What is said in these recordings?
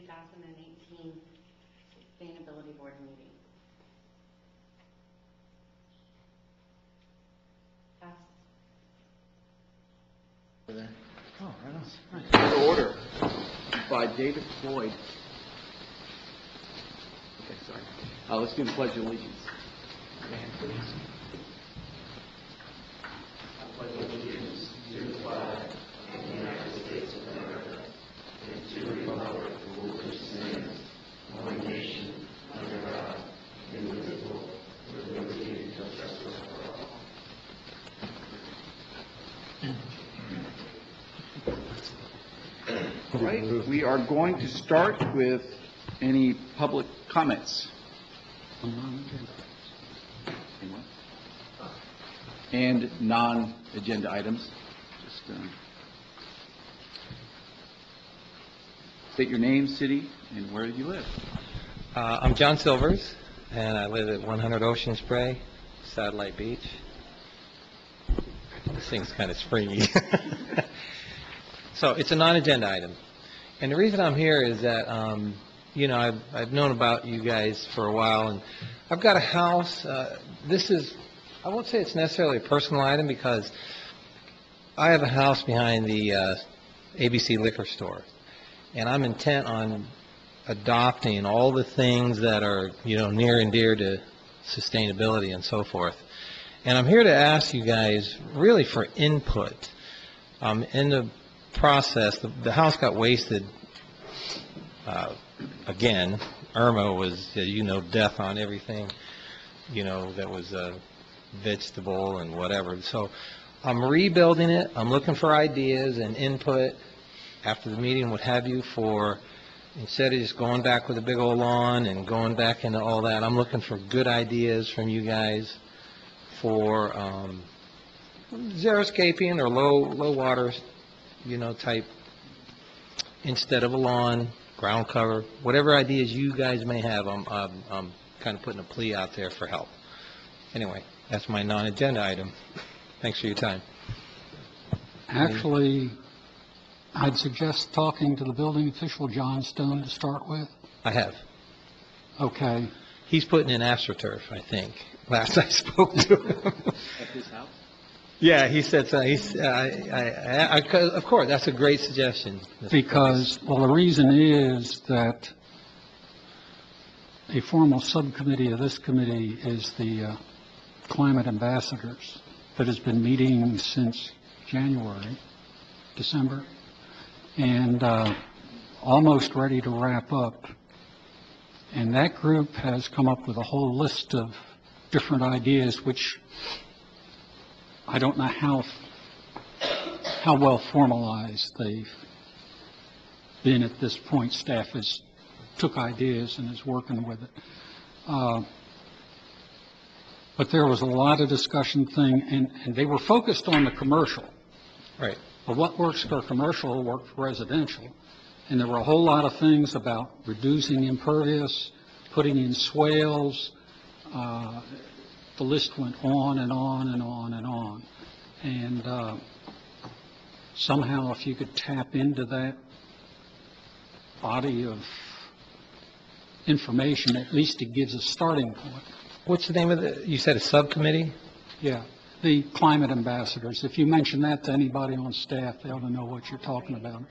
2018 Sustainability Board meeting. Oh, right on. Right. Order by David Floyd. Okay, sorry. Let's do the Pledge of Allegiance. And please. I pledge allegiance to the flag of the United States of America and to the republic for which it stands, one nation, under God, indivisible, with liberty and justice for all. All right, we are going to start with any public comments. And non-agenda items. Just state your name, city, and where you live. I'm John Silvers, and I live at 100 Ocean Spray, Satellite Beach. This thing's kind of springy. So it's a non-agenda item. And the reason I'm here is that, I've known about you guys for a while, and I've got a house. This is, I won't say it's necessarily a personal item because I have a house behind the ABC liquor store, and I'm intent on adopting all the things that are, near and dear to sustainability and so forth. And I'm here to ask you guys really for input. In the process, the house got wasted again. Irma was, death on everything, that was vegetable and whatever. So I'm rebuilding it. I'm looking for ideas and input after the meeting, what have you, for instead of just going back with a big old lawn and going back into all that, I'm looking for good ideas from you guys for xeriscaping or low water, type, instead of a lawn, ground cover, whatever ideas you guys may have. I'm kind of putting a plea out there for help. Anyway, that's my non-agenda item. Thanks for your time. Actually, I'd suggest talking to the building official, John Stone, to start with. I have. Okay. He's putting in AstroTurf, I think, last I spoke to him. At his house? Yeah, he said so. Of course, that's a great suggestion. Because, well, the reason is that a formal subcommittee of this committee is the Climate Ambassadors that has been meeting since December, and almost ready to wrap up. And that group has come up with a whole list of different ideas, which I don't know how well formalized they've been at this point. Staff has took ideas and is working with it. But there was a lot of discussion and they were focused on the commercial. Right. But what works for commercial will work for residential. And there were a whole lot of things about reducing impervious, putting in swales. The list went on and on and on and on. And somehow if you could tap into that body of information, at least it gives a starting point. What's the name of you said a subcommittee? Yeah, the Climate Ambassadors. If you mention that to anybody on staff, they ought to know what you're talking about.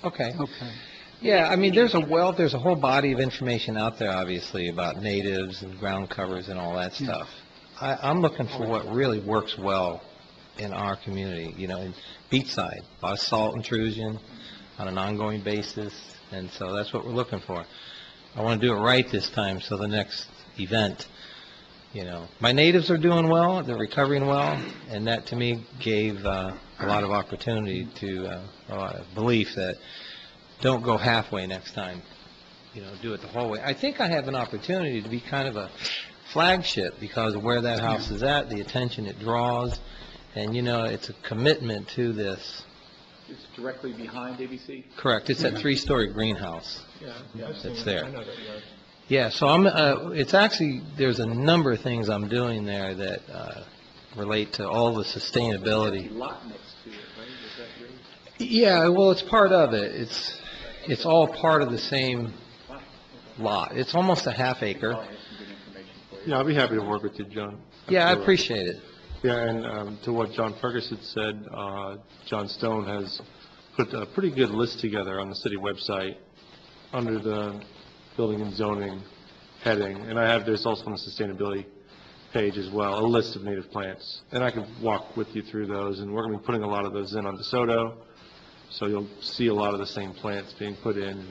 Okay. Okay. Yeah, I mean, there's a whole body of information out there, obviously, about natives and ground covers and all that stuff. I'm looking for what really works well in our community, in beachside, a lot of salt intrusion on an ongoing basis, and so that's what we're looking for. I want to do it right this time, so the next event, my natives are doing well, they're recovering well, and that to me gave a lot of opportunity to belief that don't go halfway next time, do it the whole way. I think I have an opportunity to be kind of a flagship because of where that house is at, the attention it draws, and it's a commitment to this. It's directly behind ABC? Correct. It's that three-story greenhouse. Yeah, It's there. I know that yard. Yeah, so it's actually, there's a number of things I'm doing there that relate to all the sustainability. Lot next to it, right? Is that yours? Yeah, well, it's part of it. It's all part of the same lot. It's almost a half acre. Yeah, I'll be happy to work with you, John. Yeah, I Absolutely. appreciate it. Yeah, and to what John Ferguson said, John Stone has put a pretty good list together on the city website under the building and zoning heading, and there's also on the sustainability page as well, a list of native plants. And I can walk with you through those, and we're going to be putting a lot of those in on DeSoto, so you'll see a lot of the same plants being put in.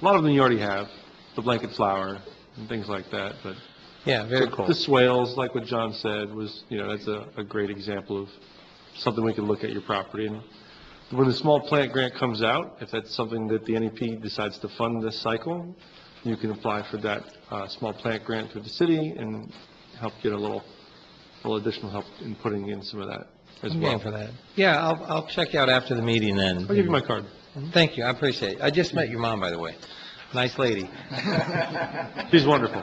A lot of them you already have, the blanket flower and things like that, but Yeah, very cool. the swales, like what John said, was, that's a great example of something we could look at your property. And when the small plant grant comes out, if that's something that the NEP decides to fund this cycle, you can apply for that small plant grant through the city and help get a little additional help in putting in some of that as I'm well. game for that. Yeah, I'll check you out after the meeting then. I'll give you my card. Thank you, I appreciate it. I just met your mom, by the way. Nice lady. She's wonderful.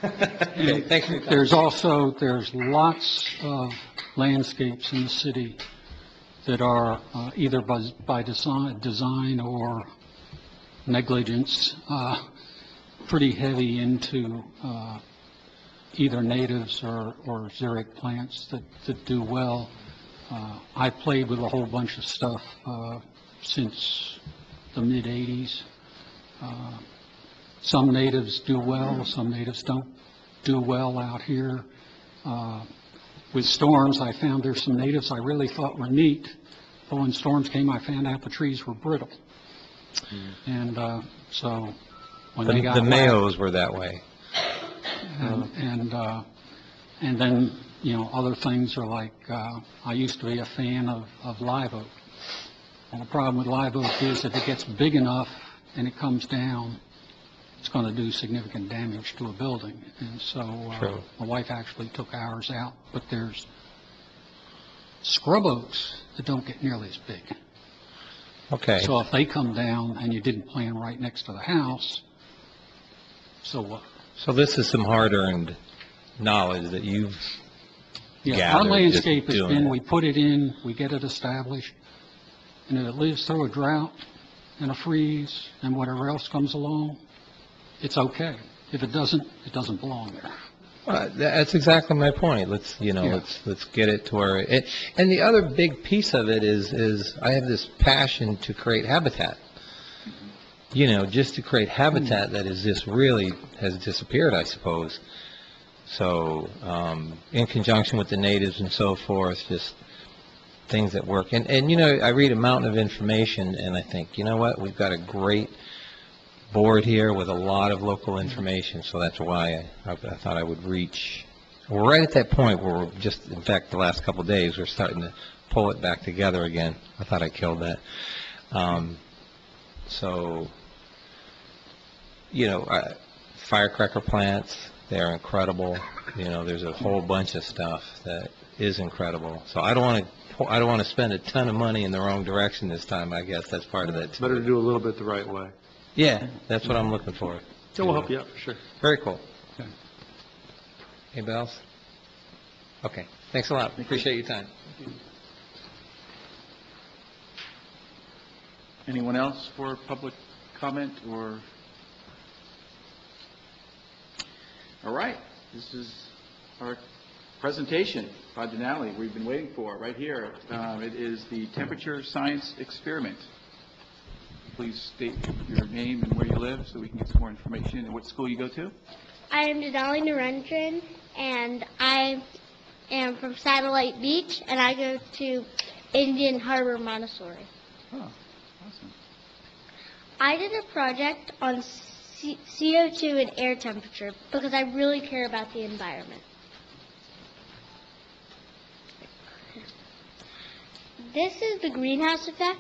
Okay, thanks for your time. There's lots of landscapes in the city that are either by design or negligence, pretty heavy into either natives or xeric plants that do well. I played with a whole bunch of stuff since the mid-'80s. Some natives do well, some natives don't do well out here. With storms, I found there's some natives I really thought were neat, but when storms came, I found out the trees were brittle. And so when they got The whacked- Mayos were that way. and then, other things are like, I used to be a fan of live oak. And the problem with live oak is if it gets big enough and it comes down, it's going to do significant damage to a building. And so True. my wife actually took ours out, but there's scrub oaks that don't get nearly as big. Okay. So if they come down and you didn't plant right next to the house, so what? So this is some hard-earned knowledge that you've Yeah, our gathered landscape just has doing been, it. we put it in, we get it established, and if it lives through a drought and a freeze and whatever else comes along, it's okay. If it doesn't, it doesn't belong there. That's exactly my point. Let's get it to where it, and the other big piece of it is I have this passion to create habitat. Just to create habitat that is just really has disappeared, I suppose. So, in conjunction with the natives and so forth, just things that work. And I read a mountain of information and I think, you know what, we've got a great board here with a lot of local information, so that's why I thought I would reach. We're right at that point where we're just, in fact, the last couple of days, we're starting to pull it back together again. I thought I killed that. Firecracker plants, they're incredible. There's a whole bunch of stuff that is incredible. So I don't want to spend a ton of money in the wrong direction this time, I guess. That's part of that, too. Better to do a little bit the right way. Yeah, that's what I'm looking for. So we'll help you out, for sure. Very cool. Okay. Anybody else? Okay, thanks a lot. Appreciate your time. Anyone else for public comment or? All right, this is our presentation by Denali we've been waiting for right here. It is the temperature science experiment. Please state your name and where you live so we can get some more information and what school you go to. I am Denali Narendran, and I am from Satellite Beach, and I go to Indian Harbor Montessori. Oh, awesome. I did a project on CO2 and air temperature because I really care about the environment. This is the greenhouse effect.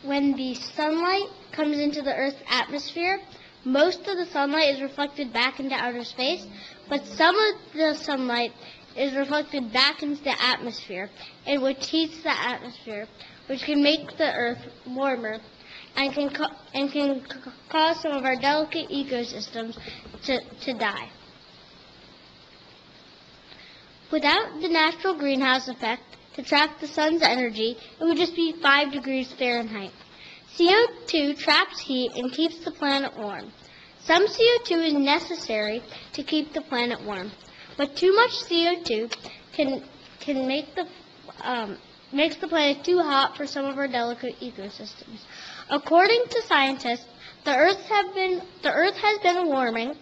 When the sunlight comes into the Earth's atmosphere, most of the sunlight is reflected back into outer space, but some of the sunlight is reflected back into the atmosphere, and which heats the atmosphere, which can make the Earth warmer and can cause some of our delicate ecosystems to die. Without the natural greenhouse effect, to trap the sun's energy, it would just be 5 degrees Fahrenheit. CO2 traps heat and keeps the planet warm. Some CO2 is necessary to keep the planet warm, but too much CO2 can make makes the planet too hot for some of our delicate ecosystems. According to scientists, the Earth has been warming,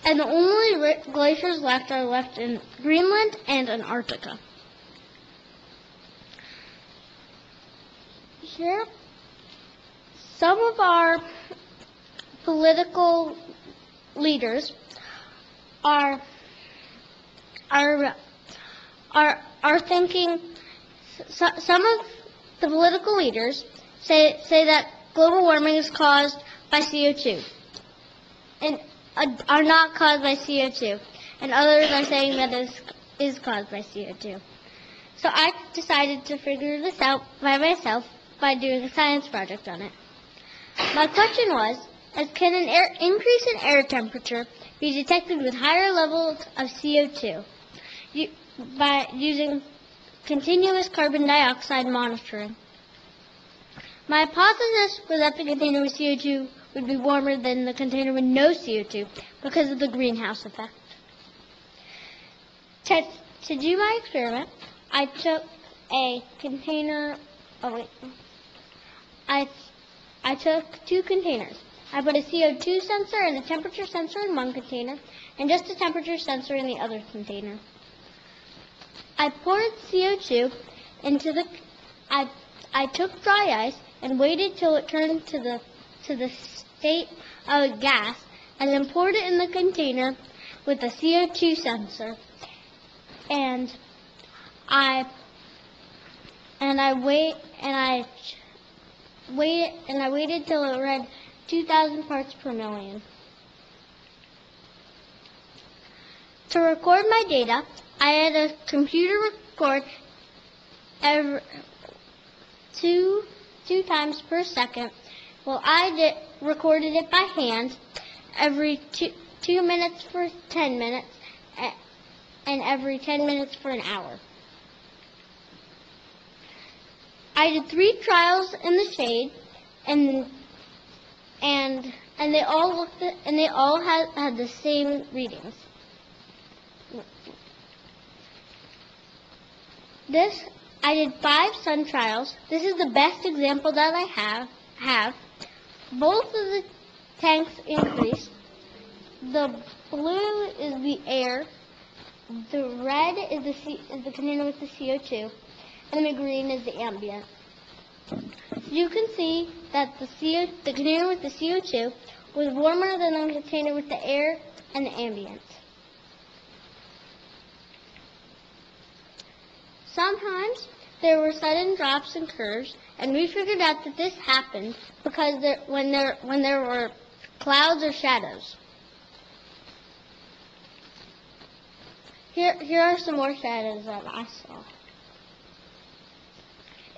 and the only glaciers left are left in Greenland and Antarctica. Here, some of our political leaders are thinking. Some of the political leaders say that global warming is caused by CO2 and are not caused by CO2, and others are saying that it is caused by CO2. So I decided to figure this out by myself by doing a science project on it. My question was, can an increase in air temperature be detected with higher levels of CO2 by using continuous carbon dioxide monitoring? My hypothesis was that the container with CO2 would be warmer than the container with no CO2 because of the greenhouse effect. To do my experiment, I took a container. I took 2 containers. I put a CO2 sensor and a temperature sensor in one container, and just a temperature sensor in the other container. I poured CO2 into the. I took dry ice and waited till it turned to the state of a gas, and then poured it in the container with the CO2 sensor. And I waited till it read 2,000 parts per million. To record my data, I had a computer record every two times per second. Well, I recorded it by hand every 2 minutes for 10 minutes and every 10 minutes for an hour. I did 3 trials in the shade, and they all had the same readings. I did 5 sun trials. This is the best example that I have. Both of the tanks increased. The blue is the air. The red is the container with the CO2, and the green is the ambient. You can see that the container with the CO2 was warmer than the container with the air and the ambient. Sometimes there were sudden drops and curves, and we figured out that this happened because when there were clouds or shadows. Here are some more shadows that I saw.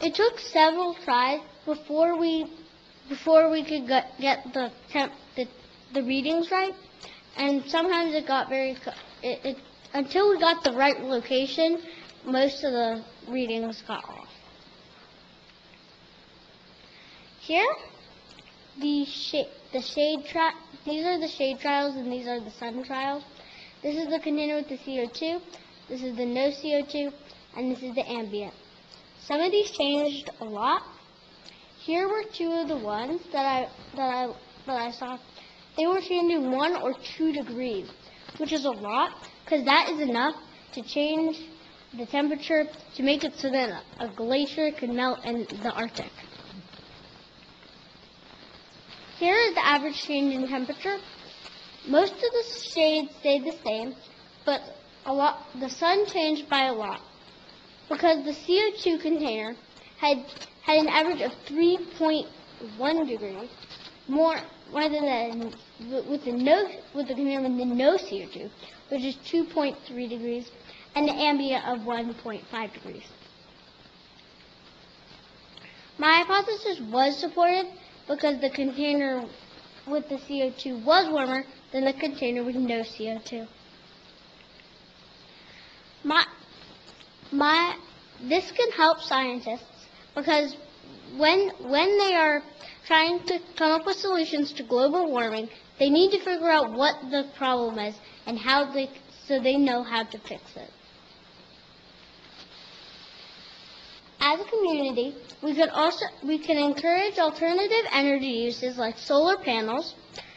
It took several tries before we could get the readings right, and sometimes it got until we got the right location, most of the readings got off. Here, these are the shade trials, and these are the sun trials. This is the container with the CO2, this is the no CO2, and this is the ambient. Some of these changed a lot. Here were 2 of the ones that I saw. They were changing 1 or 2 degrees, which is a lot, because that is enough to change the temperature to make it so that a glacier could melt in the Arctic. Here is the average change in temperature. Most of the shades stayed the same, but the sun changed by a lot, because the CO2 container had an average of 3.1 degrees, more than with the container with the no CO2, which is 2.3 degrees, and the ambient of 1.5 degrees. My hypothesis was supported because the container with the CO2 was warmer than the container with no this can help scientists because when they are trying to come up with solutions to global warming, they need to figure out what the problem is and so they know how to fix it. As a community, we can encourage alternative energy uses like solar panels,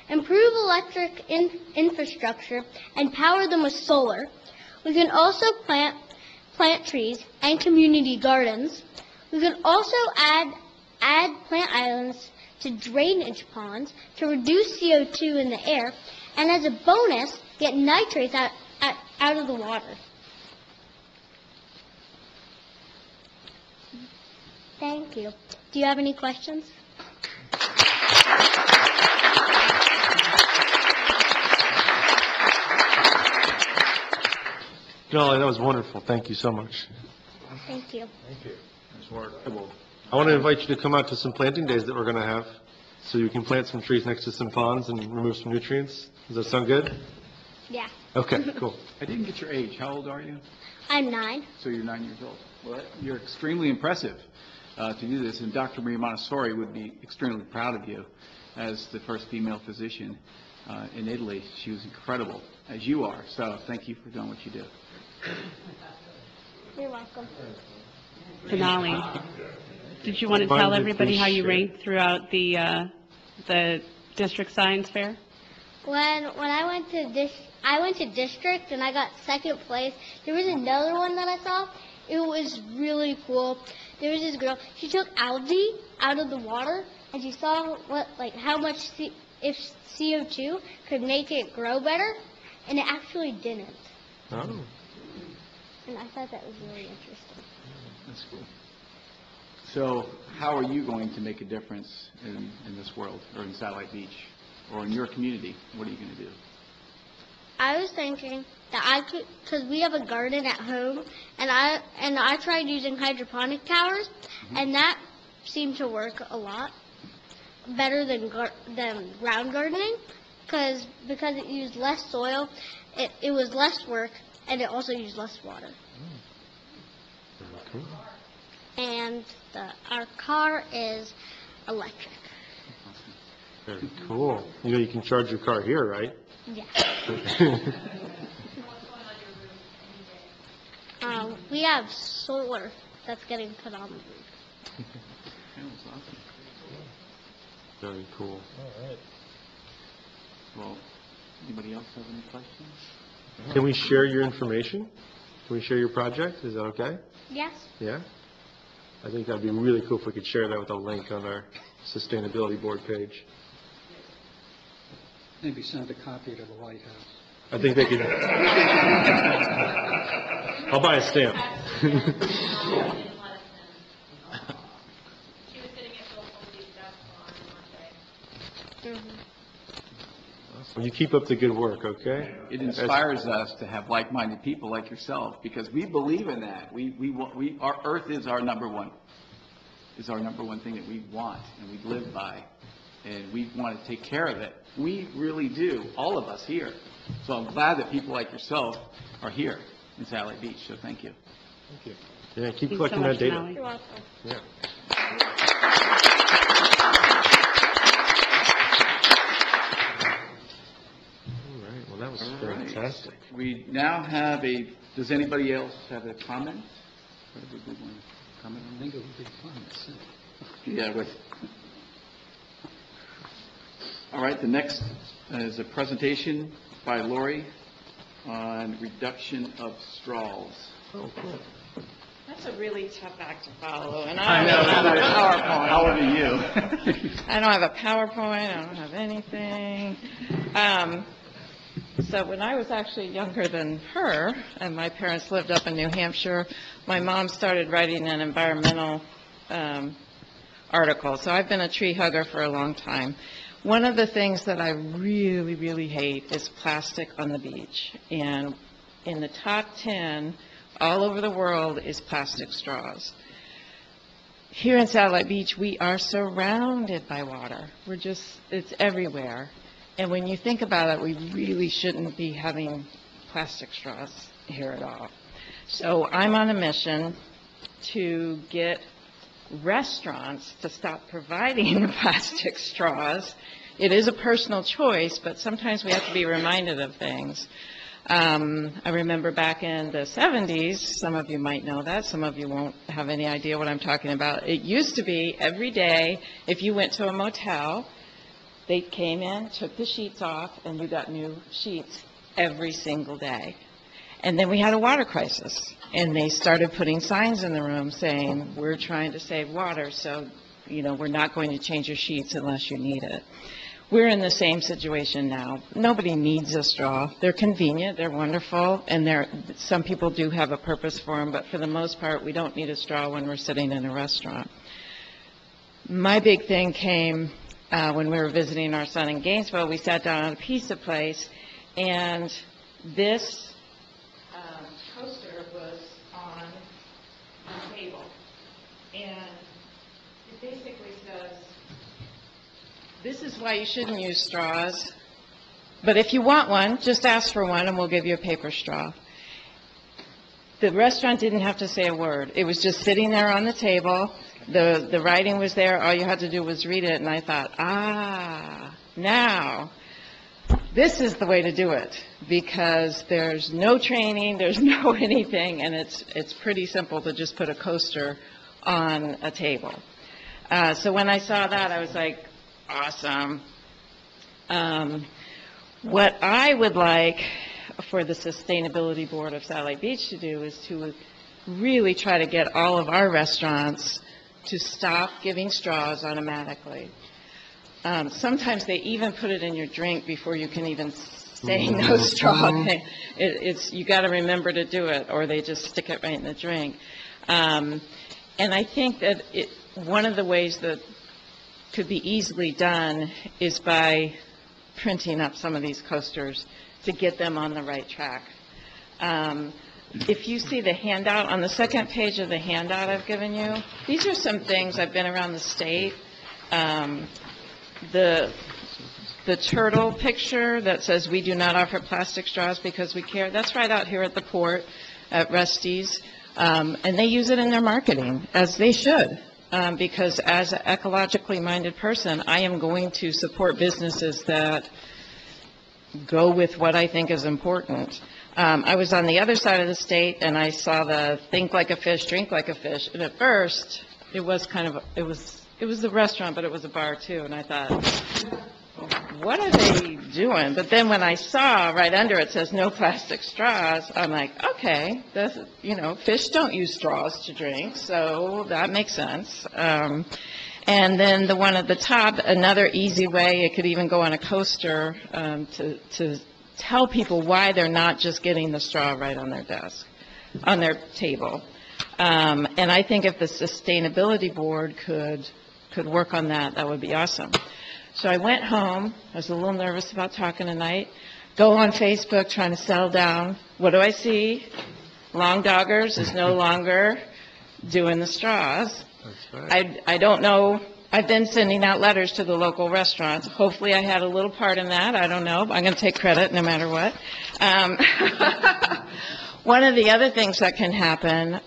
improve electric infrastructure, and power them with solar. We can also plant trees and community gardens. We can also add plant islands to drainage ponds to reduce CO2 in the air, and as a bonus, get nitrates out of the water. Thank you. Do you have any questions? Denali, that was wonderful. Thank you so much. Thank you. That's remarkable. I want to invite you to come out to some planting days that we're going to have, so you can plant some trees next to some ponds and remove some nutrients. Does that sound good? Yeah. Okay, cool. I didn't get your age. How old are you? I'm 9. So you're 9 years old. Well, you're extremely impressive to do this, and Dr. Maria Montessori would be extremely proud of you as the first female physician in Italy. She was incredible, as you are. So thank you for doing what you do. You're welcome. Denali, did you want to Why tell don't you everybody please how you share? ranked throughout the district science fair? When I went to district and I got second place. There was another one that I saw. It was really cool. There was this girl. She took algae out of the water and she saw how much if CO2 could make it grow better, and it actually didn't. Oh. And I thought that was really interesting. That's cool. So how are you going to make a difference in this world, or in Satellite Beach, or in your community? What are you going to do? I was thinking that I could, because we have a garden at home, and I tried using hydroponic towers, and that seemed to work a lot better than ground gardening, because it used less soil, it was less work, and it also used less water. Very cool. And our car is electric. Very cool. You know you can charge your car here, right? Yeah. We have solar that's getting put on the roof. That was awesome. Very cool. Well, anybody else have any questions? Can we share your information? Can we share your project? Is that okay? Yes. Yeah? I think that'd be really cool if we could share that with a link on our sustainability board page. Maybe send a copy to the White House. I think they could. I'll buy a stamp. Well, you keep up the good work, okay? It inspires us to have like-minded people like yourself, because we believe in that. Our Earth is our number one thing that we want and we live by, and we want to take care of it. We really do, all of us here. So I'm glad that people like yourself are here in Satellite Beach. So thank you. Thank you. Yeah, keep Thanks so collecting much, that data. Denali. You're welcome. Yeah. All right. Well, that was All right. fantastic. We now have does anybody else have a comment? What did we want to comment I on? think it would be fun to see. Yeah, with. All right, the next is a presentation by Lori on reduction of straws. Oh, cool. That's a really tough act to follow, and I I know, don't have a it's PowerPoint. How old are you? I don't have a PowerPoint, I don't have anything. So when I was actually younger than her, and my parents lived up in New Hampshire, my mom started writing an environmental article. So I've been a tree hugger for a long time. One of the things that I really, really hate is plastic on the beach. And in the top 10 all over the world is plastic straws. Here in Satellite Beach, we are surrounded by water. It's everywhere. And when you think about it, we really shouldn't be having plastic straws here at all. So I'm on a mission to get restaurants to stop providing plastic straws. It is a personal choice, but sometimes we have to be reminded of things. I remember back in the 70s, some of you might know that, some of you won't have any idea what I'm talking about. It used to be every day, if you went to a motel, they came in, took the sheets off, and you got new sheets every single day. And then we had a water crisis, and they started putting signs in the room saying, we're trying to save water, so, we're not going to change your sheets unless you need it. We're in the same situation now. Nobody needs a straw. They're convenient, they're wonderful, and some people do have a purpose for them, but for the most part, we don't need a straw when we're sitting in a restaurant. My big thing came when we were visiting our son in Gainesville. We sat down at a pizza place, and this coaster was on the table, and it basically says, this is why you shouldn't use straws, but if you want one, just ask for one and we'll give you a paper straw. The restaurant didn't have to say a word. It was just sitting there on the table. The writing was there. All you had to do was read it, and I thought, now, this is the way to do it, because there's no training, there's no anything, and it's pretty simple to just put a coaster on a table. So when I saw that, I was like, awesome. What I would like for the Sustainability Board of Satellite Beach to do is to really try to get all of our restaurants to stop giving straws automatically. Sometimes they even put it in your drink before you can even say no straw. You got to remember to do it, or they just stick it right in the drink. And I think that one of the ways that could be easily done is by printing up some of these coasters to get them on the right track. If you see the handout, on the second page of the handout I've given you, these are some things. I've been around the state. The turtle picture that says we do not offer plastic straws because we care, that's right out here at the port at Rusty's. And they use it in their marketing, as they should. Because as an ecologically minded person, I am going to support businesses that go with what I think is important. I was on the other side of the state, and I saw the think like a fish, drink like a fish. And at first, it was the restaurant, but it was a bar too. And I thought, what are they doing? But then when I saw right under it says no plastic straws, I'm like, okay, fish don't use straws to drink, so that makes sense. And then the one at the top, another easy way, it could even go on a coaster to tell people why they're not just getting the straw right on their desk, on their table. And I think if the Sustainability Board could work on that, that would be awesome. So I went home. I was a little nervous about talking tonight. Go on Facebook trying to settle down. What do I see? Long Doggers is no longer doing the straws. That's right. I don't know. I've been sending out letters to the local restaurants. Hopefully I had a little part in that. I don't know. I'm going to take credit no matter what. One of the other things that can happen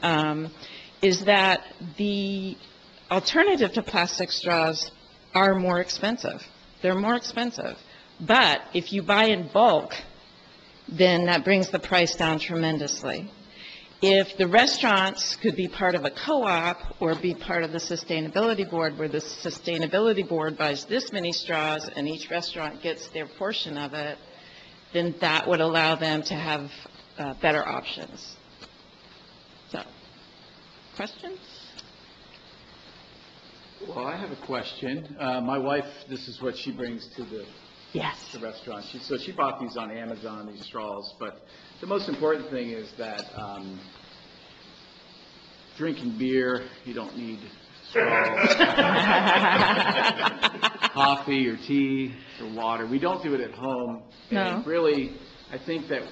is that the alternative to plastic straws are more expensive. They're more expensive. But if you buy in bulk, then that brings the price down tremendously. If the restaurants could be part of a co-op or be part of the Sustainability Board, where the Sustainability Board buys this many straws and each restaurant gets their portion of it, then that would allow them to have better options. So, questions? Well, I have a question. My wife, this is what she brings to the restaurant. So she bought these on Amazon, these straws. But the most important thing is that drinking beer, you don't need straws. Coffee or tea or water. We don't do it at home. No. And really, I think that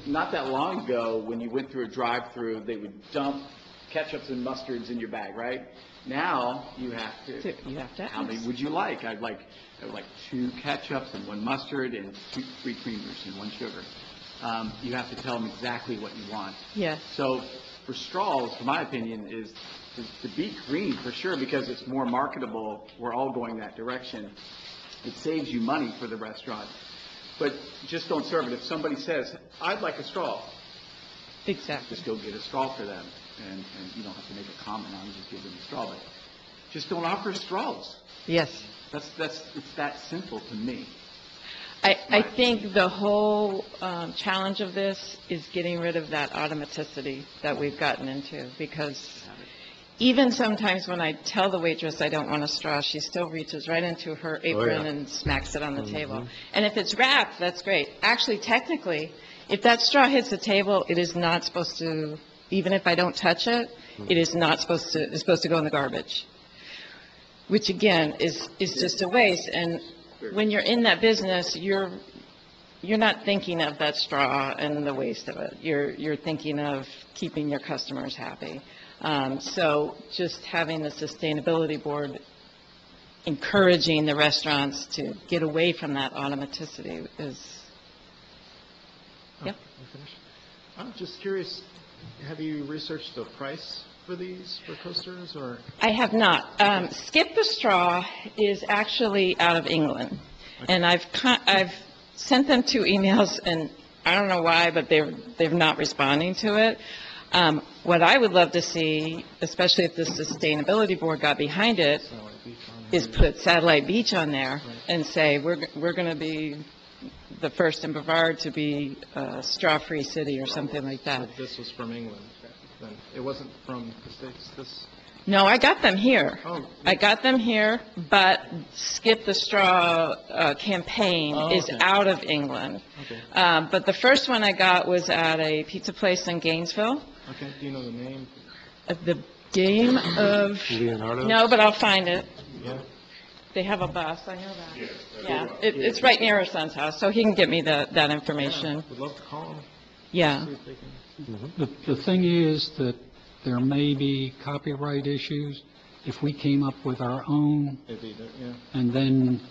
not that long ago, when you went through a drive-through, they would dump ketchups and mustards in your bag, right? Now you have to. How many would you like? I would like 2 ketchups and 1 mustard and 3 creamers and 1 sugar. You have to tell them exactly what you want. Yes. So for straws, in my opinion, is to beat green for sure, because it's more marketable. We're all going that direction. It saves you money for the restaurant. But just don't serve it. If somebody says, I'd like a straw, Exactly. just go get a straw for them. And you don't have to make a comment on it, just give them a straw. But just don't offer straws. Yes. It's that simple to me. I think the whole challenge of this is getting rid of that automaticity that we've gotten into, because even sometimes when I tell the waitress I don't want a straw, she still reaches right into her apron and smacks it on the table. And if it's wrapped, that's great. Actually, technically, if that straw hits the table, it is not supposed to, even if I don't touch it, it is not supposed to, it's supposed to go in the garbage, which again is just a waste. And when you're in that business, you're not thinking of that straw and the waste of it. You're thinking of keeping your customers happy. So just having the sustainability board encouraging the restaurants to get away from that automaticity is, yeah. I'm just curious, have you researched the price for these, for coasters, or? I have not. Skip the Straw is actually out of England, and I've sent them 2 emails, and I don't know why, but they're not responding to it. What I would love to see, especially if the sustainability board got behind it, is put Satellite Beach on there and say we're going to be the first in Brevard to be a straw-free city or something like that. But this was from England, then? It wasn't from the States, this? No, I got them here. Oh. I got them here, but Skip the Straw campaign is out of England. Okay. But the first one I got was at a pizza place in Gainesville. Okay, do you know the name? The name of... Leonardo? No, but I'll find it. Yeah. They have a bus, I know that. Yeah, it's right near our son's house, so he can get me that information. Would love to call them. Yeah. See if they can. The thing is that there may be copyright issues if we came up with our own, Maybe, yeah. and then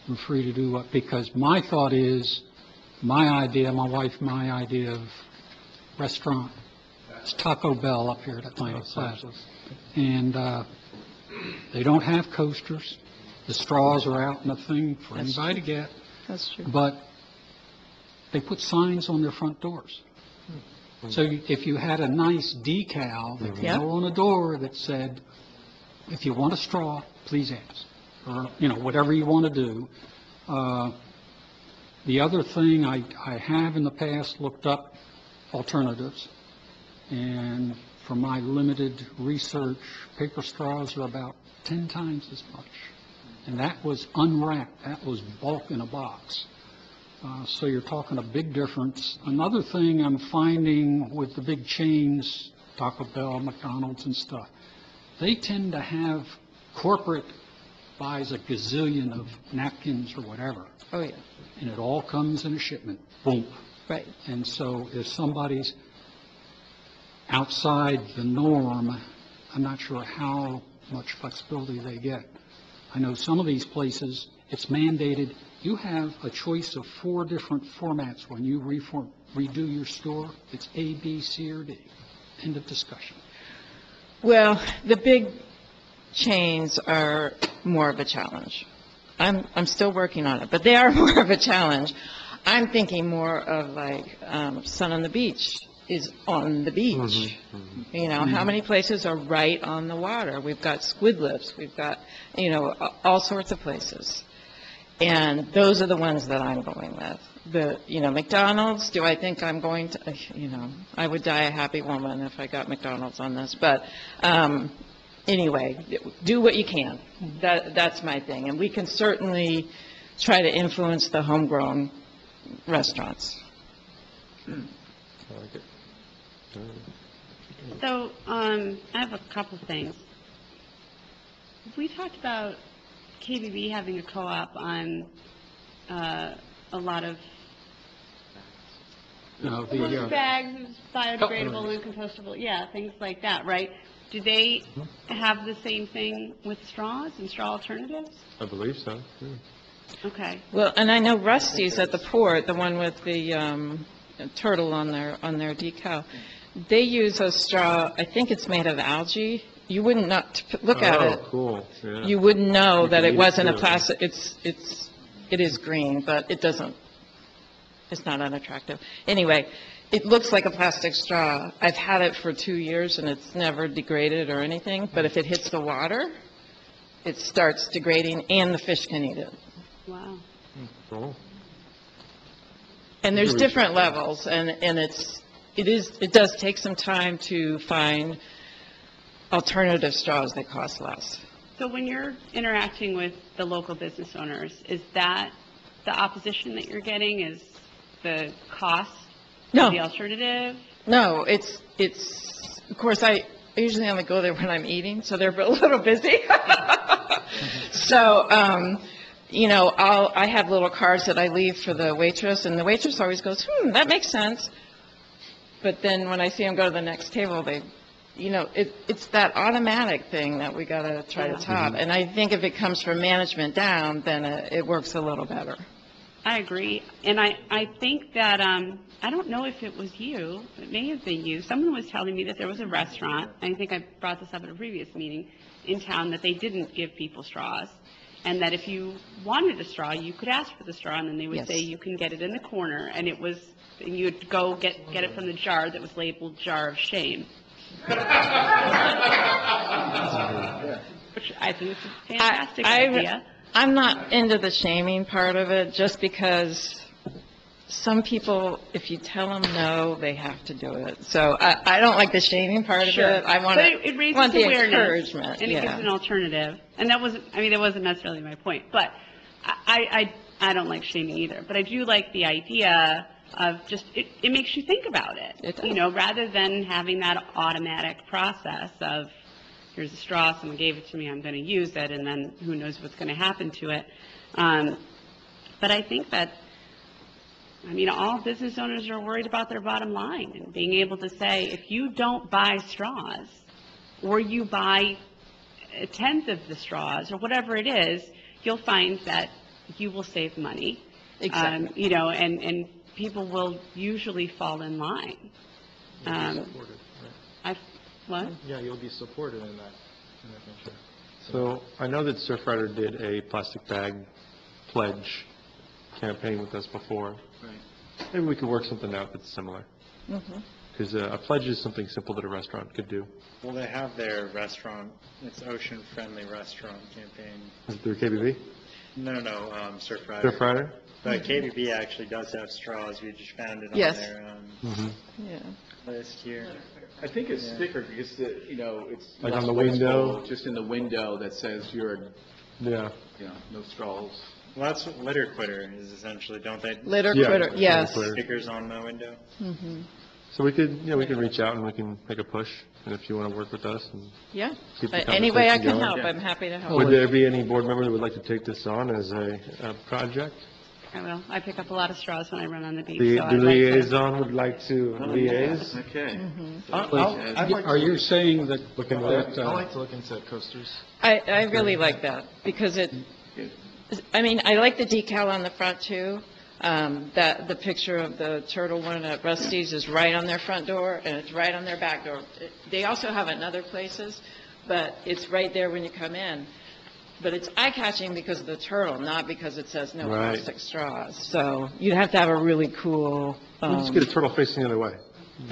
we're free to do what, because my thought is, my idea of restaurant, it's Taco Bell up here at Atlantic Plaza. And they don't have coasters. The straws are out in the thing for That's anybody to get. That's true. But they put signs on their front doors. So if you had a nice decal that could Yeah. go on a door that said, if you want a straw, please ask, or, whatever you want to do. The other thing, I have in the past looked up alternatives, and from my limited research, paper straws are about 10 times as much. And that was unwrapped, that was bulk in a box. So you're talking a big difference. Another thing I'm finding with the big chains, Taco Bell, McDonald's and stuff, they tend to have corporate buys a gazillion of napkins or whatever, Oh, yeah, and it all comes in a shipment, boom. right. And so if somebody's outside the norm, I'm not sure how much flexibility they get. I know some of these places, it's mandated, you have a choice of 4 different formats when you redo your store. It's A, B, C, or D. End of discussion. Well, the big chains are more of a challenge. I'm still working on it, but they are more of a challenge. I'm thinking more of like Sun on the Beach is on the beach. How many places are right on the water? We've got Squid Lips, we've got, all sorts of places. And those are the ones that I'm going with. McDonald's, do I think I'm going to, I would die a happy woman if I got McDonald's on this. But anyway, do what you can. That's my thing. And we can certainly try to influence the homegrown restaurants. I like it. So, I have a couple things. We talked about KBB having a co-op on a lot of bags, biodegradable and compostable, things like that, right? Do they have the same thing with straws and straw alternatives? I believe so. Yeah. Okay. Well, and I know Rusty's at the port, the one with the turtle on their decal. They use a straw, I think it's made of algae. You wouldn't not, look at it. Oh, cool, yeah. You wouldn't know You that can it eat wasn't a too. plastic, it is green, but it doesn't, it's not unattractive. Anyway, it looks like a plastic straw. I've had it for 2 years and it's never degraded or anything, but if it hits the water, it starts degrading and the fish can eat it. Wow. Cool. And there's different levels, and it does take some time to find alternative straws that cost less. So when you're interacting with the local business owners, is that the opposition that you're getting, is the cost No. of the alternative? No, it's, of course, I usually only go there when I'm eating, so they're a little busy. So, I have little cards that I leave for the waitress, and the waitress always goes, that makes sense. But then when I see them go to the next table, it's that automatic thing that we got to try to top. And I think if it comes from management down, then it works a little better. I agree. And I think that, I don't know if it was you, it may have been you, someone was telling me that there was a restaurant, I think I brought this up at a previous meeting, in town, that they didn't give people straws, and that if you wanted a straw, you could ask for the straw, and then they would Yes. say you can get it in the corner, and you would go get it from the jar that was labeled Jar of Shame. Which I think is a fantastic idea. I'm not into the shaming part of it, just because some people, if you tell them no, they have to do it. So I don't like the shaming part of it. I want But it raises want the awareness, encouragement. and it gives an alternative. And that wasn't necessarily my point. But I don't like shaming either. But I do like the idea of just, it makes you think about it. It does. Rather than having that automatic process of, here's a straw, someone gave it to me, I'm going to use it, and then who knows what's going to happen to it. But I think that, all business owners are worried about their bottom line, and being able to say, if you don't buy straws, or you buy a tenth of the straws, or whatever it is, you'll find that you will save money. Exactly. And people will usually fall in line. Supported, right? What? Yeah, you'll be supported in that venture. So I know that Surfrider did a plastic bag pledge campaign with us before. Right. Maybe we could work something out that's similar. Because a pledge is something simple that a restaurant could do. Well, they have their restaurant, it's Ocean Friendly Restaurant campaign. Is it through KBB? No, Surfrider. Surfrider? But KBB actually does have straws, we just found it on Yes. their Yeah. list here. I think it's sticker because, it's Like less on the wasteful, window? just in the window that says Yeah. no straws. Well, that's what Litter Quitter is essentially, don't they? Litter Yeah, quitter, litter yes. quitter. Stickers on the window? So we can reach out and we can make a push, and if you want to work with us. And Yeah. Keep the Any way I conversation can going. help, I'm happy to help. Would there be any board member that would like to take this on as a project? I will. I pick up a lot of straws when I run on the beach, The so I'd the like to. liaison would like to liaise? Okay. I'd like Are you saying that, Look into I'd that, like to look into coasters. I really like that, because I like the decal on the front too. That the picture of the turtle one at Rusty's is right on their front door, and it's right on their back door. They also have it in other places, but it's right there when you come in. But it's eye-catching because of the turtle, not because it says no Right. plastic straws. So you'd have to have a really cool, We'll just get a turtle facing the other way.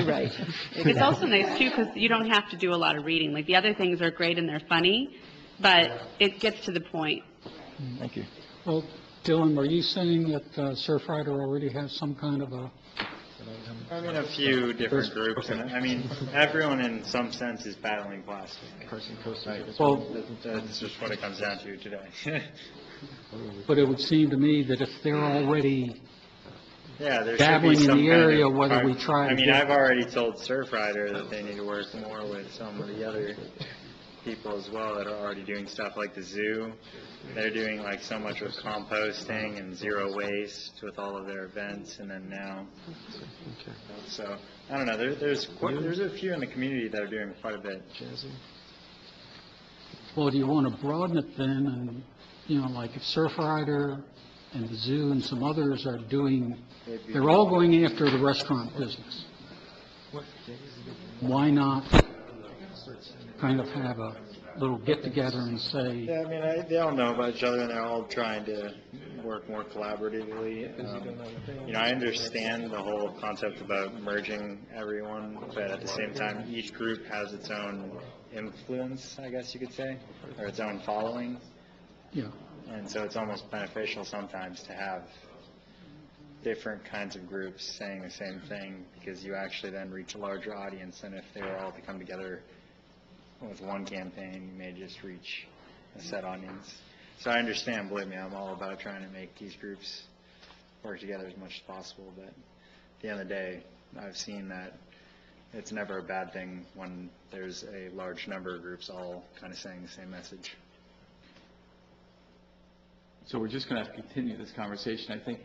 right. It's also nice too, because you don't have to do a lot of reading. Like, the other things are great and they're funny, but it gets to the point. Thank you. well, Dylan, are you saying that Surfrider already has some kind of a, A few different groups, and everyone in some sense is battling plastic. Carson coasters. well, That's just what it comes down to today. but it would seem to me that if they're already, Yeah, there should be Dabbling in some the kind area, of whether we try to get- I've already told Surfrider that they need to work more with some of the other people as well that are already doing stuff like the zoo. They're doing like so much with composting and zero waste with all of their events, and then now. So, I don't know, there's a few in the community that are doing quite a bit. well, do you want to broaden it then? And, like if Surfrider and the zoo and some others are doing, they're all going after the restaurant business. why not kind of have a little get-together and say, Yeah, I mean, they all know about each other, and they're all trying to work more collaboratively. You know, I understand the whole concept about merging everyone, but at the same time, each group has its own influence, I guess you could say, or its own following. yeah, And so it's almost beneficial sometimes to have different kinds of groups saying the same thing, because you actually then reach a larger audience than if they were all to come together with one campaign. You may just reach a set audience. So I understand, believe me, I'm all about trying to make these groups work together as much as possible, but at the end of the day, I've seen that it's never a bad thing when there's a large number of groups all kind of saying the same message. So we're just going to have to continue this conversation. I think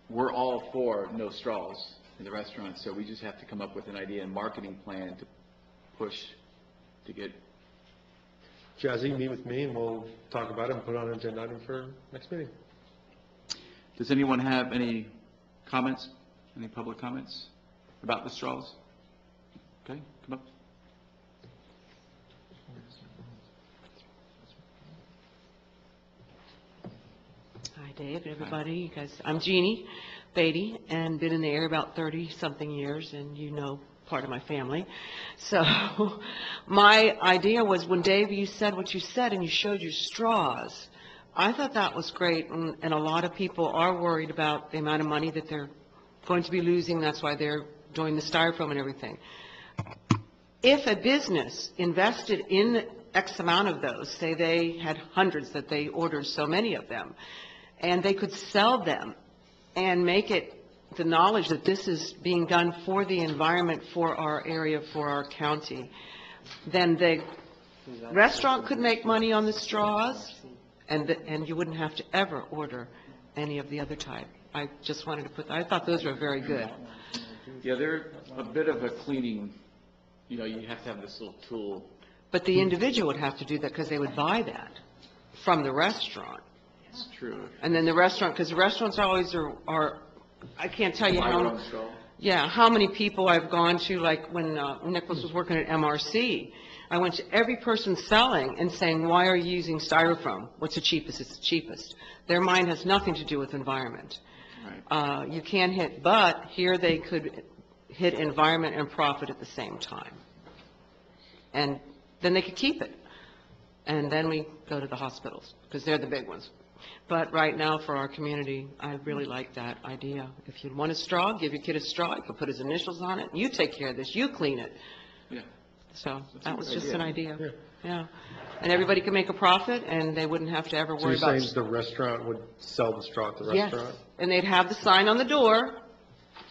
we're all for no straws in the restaurants, so we just have to come up with an idea and marketing plan to push to get. Jazzy, meet with me and we'll talk about it and put it on an agenda item for next meeting. Does anyone have any comments, any public comments about the straws? Okay, come up. Hi, Dave, everybody. You guys, I'm Jeannie Beatty, and been in the area about 30-something years, and you know part of my family. So my idea was when, Dave, you said what you said and you showed your straws, I thought that was great, and a lot of people are worried about the amount of money that they're going to be losing. That's why they're doing the styrofoam and everything. If a business invested in X amount of those, say they had hundreds that they ordered so many of them, and they could sell them and make it the knowledge that this is being done for the environment, for our area, for our county, then the restaurant could make money on the straws, and you wouldn't have to ever order any of the other type. I just wanted to I thought those were very good. Yeah, they're a bit of a cleaning, you know, you have to have this little tool. But the individual would have to do that because they would buy that from the restaurant. It's true. And then the restaurant, because the restaurants always are, I can't tell you Buy your how, own straw. yeah, how many people I've gone to, like when Nicholas was working at MRC, I went to every person selling and saying, why are you using styrofoam? What's the cheapest? It's the cheapest. Their mind has nothing to do with environment. Right. You can't hit, but here they could hit environment and profit at the same time. And then they could keep it. And then we go to the hospitals, because they're the big ones. But right now, for our community, I really like that idea. If you want a straw, give your kid a straw. You can put his initials on it. You take care of this. You clean it. Yeah. So That's that a was good just idea. an idea. Yeah. Yeah. And everybody can make a profit, and they wouldn't have to ever So worry you're about... saying the restaurant would sell the straw at the Yes. restaurant? And they'd have the sign on the door.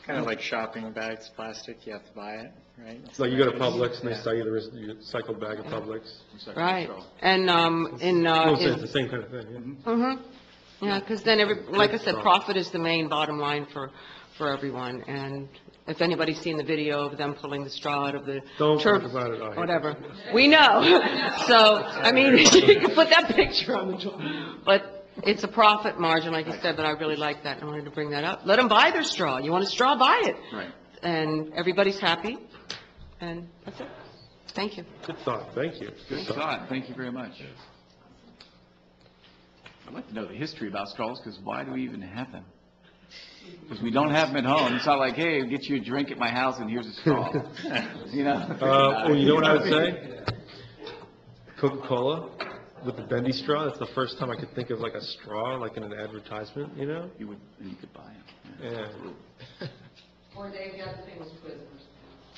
Kind of like shopping bags, plastic, you have to buy it, right? It's like you go to Publix and they Yeah. sell you the recycled bag at Publix. Recycle Right. straw. And Well, it's the same kind of thing, yeah. Mm-hmm. Yeah, because then like I said, profit is the main bottom line for everyone. And if anybody's seen the video of them pulling the straw out of the Don't turf, talk about it. I hate whatever, we know. So, I mean, you can put that picture on the door. But it's a profit margin, like you said, but I really like that. I wanted to bring that up. Let them buy their straw. You want a straw, buy it. Right. And everybody's happy. And that's it. Thank you. Good thought, thank you. Good thought. Thank you very much. I'd like to know the history about straws, because why do we even have them? Because we don't have them at home. It's not like, hey, get you a drink at my house and here's a straw. You know? Well, you know what I would say? Coca-Cola with the bendy straw, that's the first time I could think of like a straw, like in an advertisement, you know? You could buy them. Yeah. Or they've got the famous Twizzlers.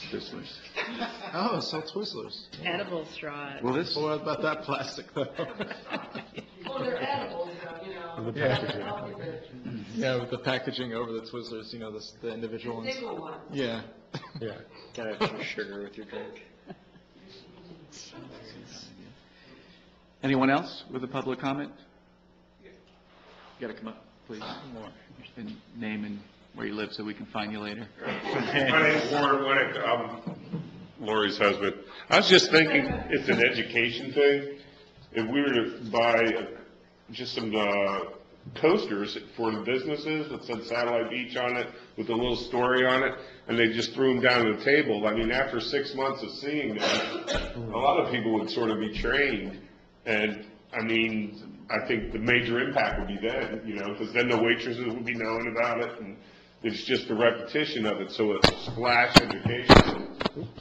Twizzlers. Oh, sell Twizzlers. Edible straws. Well, this, What about that plastic, though? Well, they're edibles, you know. And the Yeah. packaging. Yeah, with the packaging over the Twizzlers, you know, the individual ones. Single one. Yeah. Yeah. Gotta have some sugar with your drink. anyone else with a public comment? You got to come up, please. And name and where you live so we can find you later. My name's Warren Winnick. I'm Lori's husband. I was just thinking it's an education thing. If we were to buy just some coasters for the businesses that said Satellite Beach on it with a little story on it, and they just threw them down the table. I mean, after 6 months of seeing them, a lot of people would sort of be trained. And, I mean, I think the major impact would be then, you know, because then the waitresses would be knowing about it, and it's just the repetition of it. So a splash education,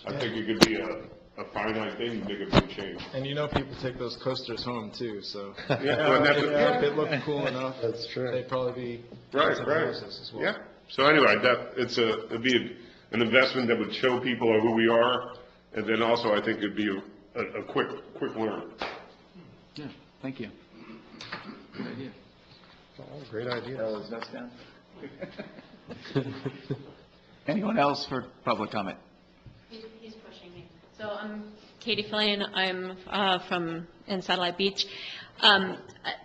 I think it could be a finite thing and make a big change. And you know people take those coasters home too, so Well, that's if it looked cool enough, That's true. they'd probably be Right, some right. houses as well. Yeah. So anyway, it'd be an investment that would show people who we are, and then also I think it'd be a quick learn. Yeah, thank you. Good idea. Oh, great idea. Those notes down. Anyone else for public comment? He's pushing me. So I'm Katie Flynn. I'm from in Satellite Beach.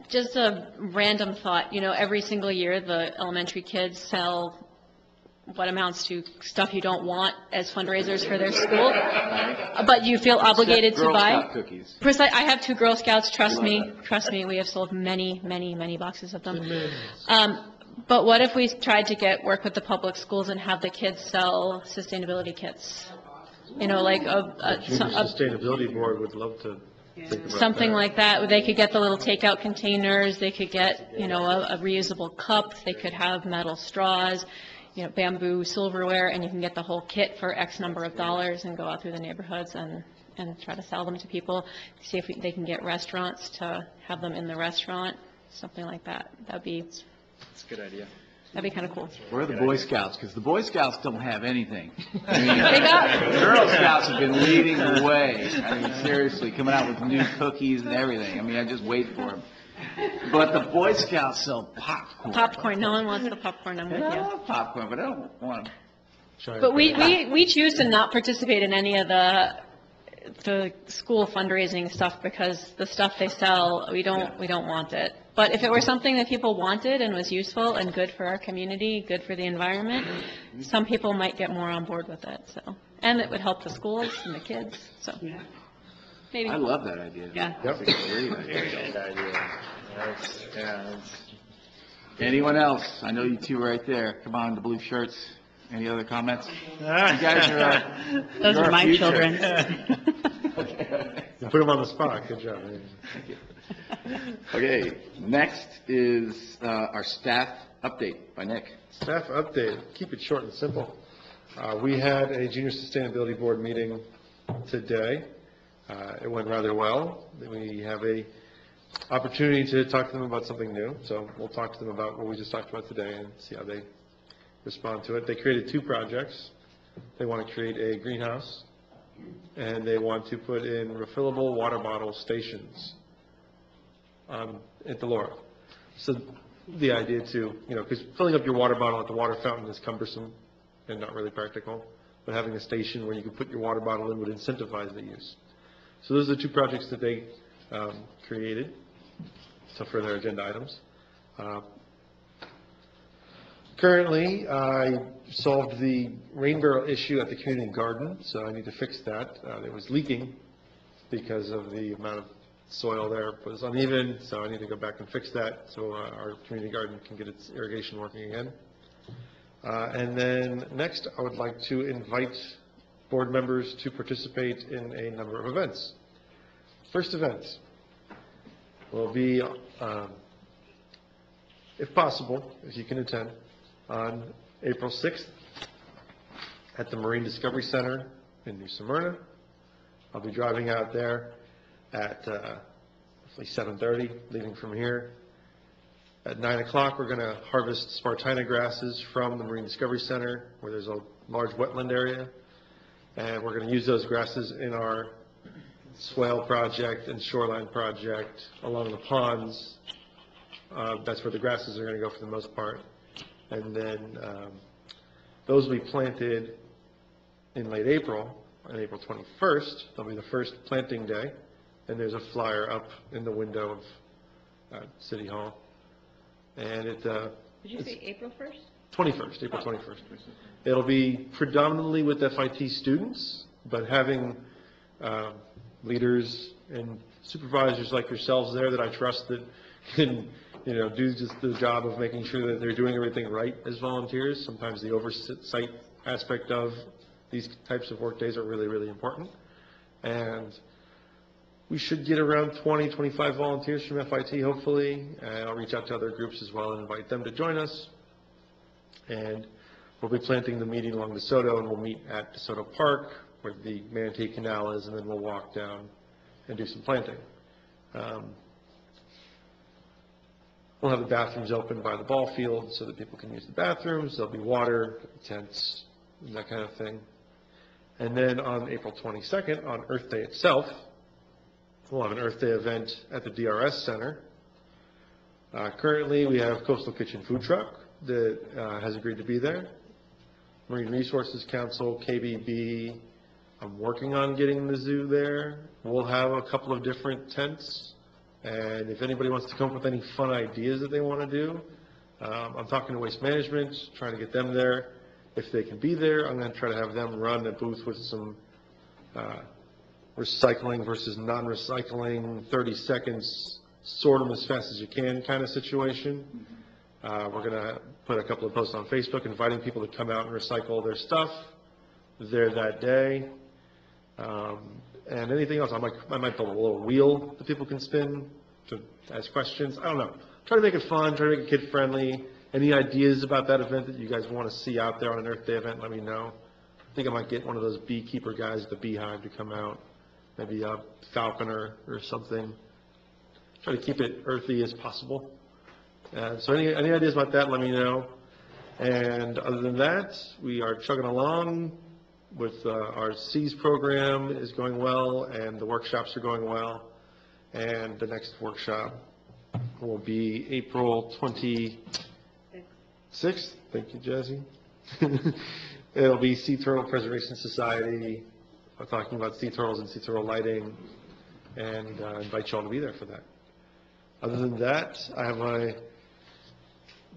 Just a random thought. You know, every single year the elementary kids sell what amounts to stuff you don't want as fundraisers for their school, but you feel obligated to buy. Girl Scout cookies. I have 2 Girl Scouts. Trust me. We have sold many, many, many boxes of them. But what if we tried to work with the public schools and have the kids sell sustainability kits? You know, like Sustainability Board would love to think about something that. like that. They could get the little takeout containers. They could get, you know, a reusable cup. They could have metal straws, you know, bamboo silverware, and you can get the whole kit for X number of dollars and go out through the neighborhoods and try to sell them to people. See if they can get restaurants to have them in the restaurant, something like that. That'd be That's a good idea. kind of cool. We're the Boy Scouts, because the Boy Scouts don't have anything. I mean, the Girl Scouts have been leading the way. I mean, seriously, coming out with new cookies and everything. I mean, I just wait for them. But the Boy Scouts sell popcorn. Popcorn. No one wants the popcorn. I'm with I you. love popcorn, but I don't want But we choose to not participate in any of the school fundraising stuff because the stuff they sell, we don't want it. But if it were something that people wanted and was useful and good for our community, good for the environment, some people might get more on board with it. So, and it would help the schools and the kids. So, maybe. I love that idea. Yeah. That's a great idea. Very good idea. That's- Anyone else? I know you two right there. Come on, the blue shirts. Any other comments? You guys are. Those you're are our my future. children. You put them on the spot. Good job. Thank you. Okay, next is our staff update by Nick. Staff update, keep it short and simple. We had a Junior Sustainability Board meeting today. It went rather well. We have a opportunity to talk to them about something new, so we'll talk to them about what we just talked about today and see how they respond to it. They created 2 projects. They want to create a greenhouse, and they want to put in refillable water bottle stations at the Laura. So the idea to, you know, because filling up your water bottle at the water fountain is cumbersome and not really practical, but having a station where you can put your water bottle in would incentivize the use. So those are the 2 projects that they created, so for their agenda items. Currently, I solved the rain barrel issue at the community garden, so I need to fix that. It was leaking because of the amount of soil there was uneven, so I need to go back and fix that so our community garden can get its irrigation working again. And then next, I would like to invite board members to participate in a number of events. First event will be, if possible, if you can attend, on April 6th at the Marine Discovery Center in New Smyrna. I'll be driving out there at roughly 7:30, leaving from here. At 9 o'clock, we're going to harvest Spartina grasses from the Marine Discovery Center, where there's a large wetland area. And we're going to use those grasses in our swale project and shoreline project along the ponds. That's where the grasses are going to go for the most part. And then those will be planted in late April, on April 21st. That'll be the first planting day. And there's a flyer up in the window of City Hall. And Did you say April 1st? 21st, April 21st. It'll be predominantly with FIT students, but having leaders and supervisors like yourselves there that I trust that can do just the job of making sure that they're doing everything right as volunteers. Sometimes the oversight aspect of these types of work days are really, really important. And we should get around 20, 25 volunteers from FIT, hopefully. And I'll reach out to other groups as well and invite them to join us. And we'll be planting the meeting along DeSoto, and we'll meet at DeSoto Park, where the Manatee Canal is, and then we'll walk down and do some planting. We'll have the bathrooms open by the ball field so that people can use the bathrooms. There'll be water, tents, and that kind of thing. And then on April 22nd, on Earth Day itself, we'll have an Earth Day event at the DRS Center. Currently, we have Coastal Kitchen Food Truck that has agreed to be there. Marine Resources Council, KBB, I'm working on getting the zoo there. We'll have a couple of different tents, and if anybody wants to come up with any fun ideas that they want to do, I'm talking to Waste Management, trying to get them there. If they can be there, I'm going to try to have them run a booth with some recycling versus non-recycling, 30 seconds, sort them as fast as you can kind of situation. We're going to put a couple of posts on Facebook inviting people to come out and recycle their stuff there that day. And anything else, I might build a little wheel that people can spin to ask questions. I don't know. Try to make it fun, try to make it kid-friendly. Any ideas about that event that you guys want to see out there on an Earth Day event, let me know. I think I might get one of those beekeeper guys at the Beehive to come out, maybe a falconer or something. Try to keep it earthy as possible. So any ideas about that, let me know. And other than that, we are chugging along with our SEAS program is going well, and the workshops are going well. And the next workshop will be April 26th. Thank you, Jazzy. It'll be Sea Turtle Preservation Society. We're talking about sea turtles and sea turtle lighting, and invite you all to be there for that. Other than that, I have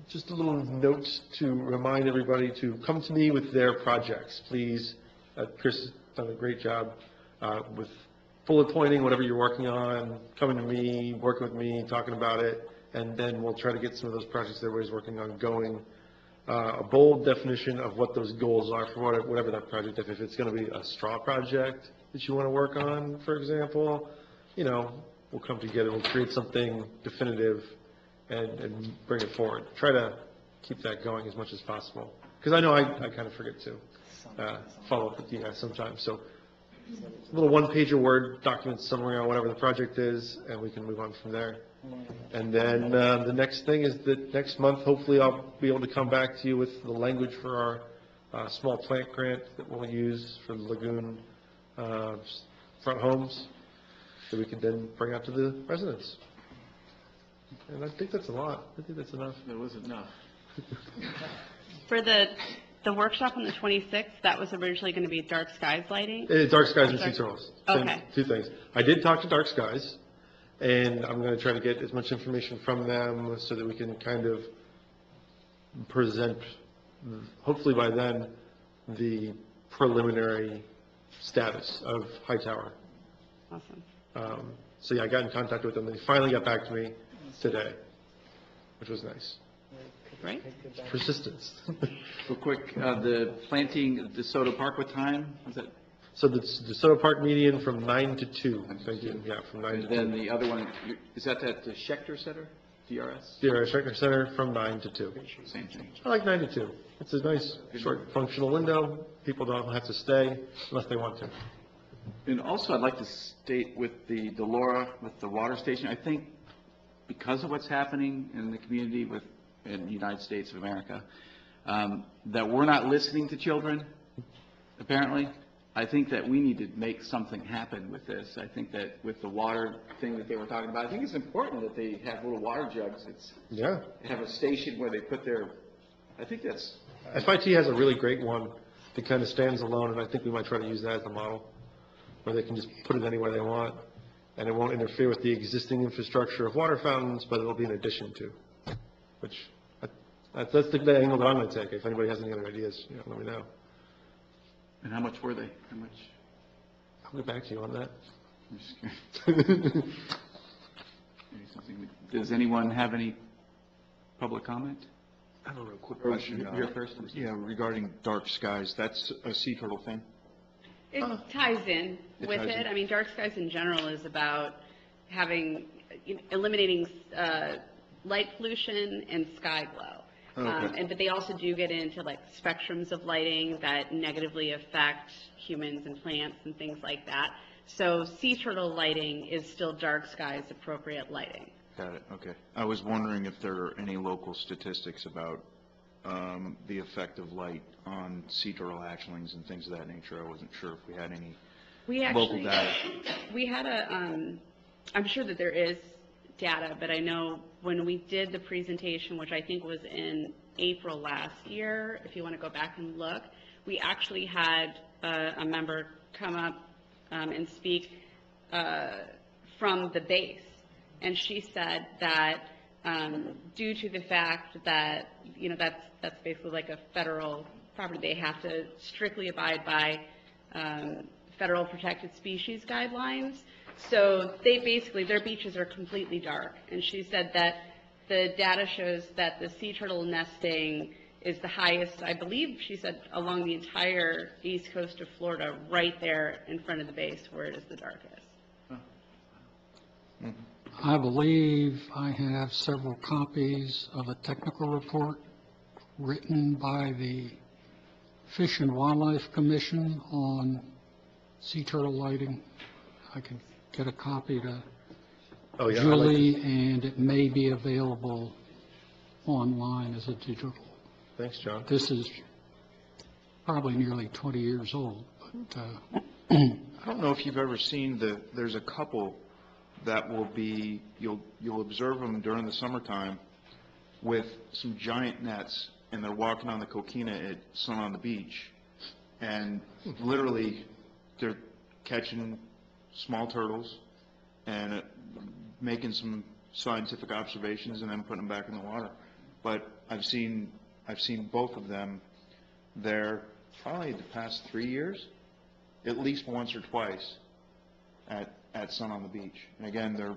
just a little note to remind everybody to come to me with their projects, please. Chris has done a great job with bullet pointing whatever you're working on, coming to me, working with me, talking about it, and then we'll try to get some of those projects that everybody's working on going. A bold definition of what those goals are for whatever that project is. If it's going to be a straw project that you want to work on, for example, we'll come together, we'll create something definitive and bring it forward. Try to keep that going as much as possible. Because I know I kind of forget to follow up with you guys sometimes. So a little one-pager Word document summary on whatever the project is, and we can move on from there. And then the next thing is that next month, hopefully I'll be able to come back to you with the language for our small plant grant that we'll use for the lagoon front homes that we can then bring out to the residents. And I think that's a lot. I think that's enough. That was enough. For the workshop on the 26th, that was originally going to be Dark Skies lighting? Dark Skies and Sea Turtles. Okay. Two things. I did talk to Dark Skies, and I'm going to try to get as much information from them so that we can kind of present, hopefully by then, the preliminary status of Hightower. Awesome. So yeah, I got in contact with them, and they finally got back to me today, which was nice. Great. Persistence. Real quick, the planting at DeSoto Park, what time is that? So the DeSoto Park median from 9 to 2. Thank you. Yeah, from 9 to 2. And then the other one, is that at the Schechter Center, DRS? DRS Schechter Center from 9 to 2. Same thing. I like 9 to 2. It's a nice, short, functional window. People don't have to stay unless they want to. And also, I'd like to state with the Delora, with the water station, I think because of what's happening in the community in the United States of America, that we're not listening to children, apparently. I think that we need to make something happen with this. I think that with the water thing that they were talking about, I think it's important that they have little water jugs. Have a station where they put their, I think that's... FIT has a really great one that kind of stands alone, and I think we might try to use that as a model, where they can just put it anywhere they want, and it won't interfere with the existing infrastructure of water fountains, but it'll be an addition to, which that's the angle that I'm going to take. If anybody has any other ideas, let me know. And how much were they? How much? I'll get back to you on that. Does anyone have any public comment? I have a real quick Or question. you're first. Yeah, regarding dark skies, that's a sea turtle thing? It ties in It with ties it. in. I mean, dark skies in general is about eliminating light pollution and sky glow. Okay. But they also do get into like spectrums of lighting that negatively affect humans and plants and things like that. So sea turtle lighting is still dark skies appropriate lighting. Got it, okay. I was wondering if there are any local statistics about the effect of light on sea turtle hatchlings and things of that nature. I wasn't sure if we had any We local actually, data. we had I'm sure that there is data, but I know when we did the presentation, which I think was in April last year, if you want to go back and look, we actually had a member come up and speak from the base. And she said that due to the fact that, that's basically like a federal property, they have to strictly abide by federal protected species guidelines. So they basically, their beaches are completely dark. And she said that the data shows that the sea turtle nesting is the highest, I believe she said, along the entire east coast of Florida, right there in front of the base where it is the darkest. I believe I have several copies of a technical report written by the Fish and Wildlife Commission on sea turtle lighting. I can get a copy to Oh, yeah, Julie, and it may be available online as a digital. Thanks, John. This is probably nearly 20 years old, but I don't know if you've ever seen there's a couple that will be, you'll observe them during the summertime with some giant nets, and they're walking on the coquina at Sun on the Beach, and literally they're catching small turtles and making some scientific observations and then putting them back in the water. But I've seen both of them there probably the past 3 years, at least once or twice at Sun on the Beach. And again,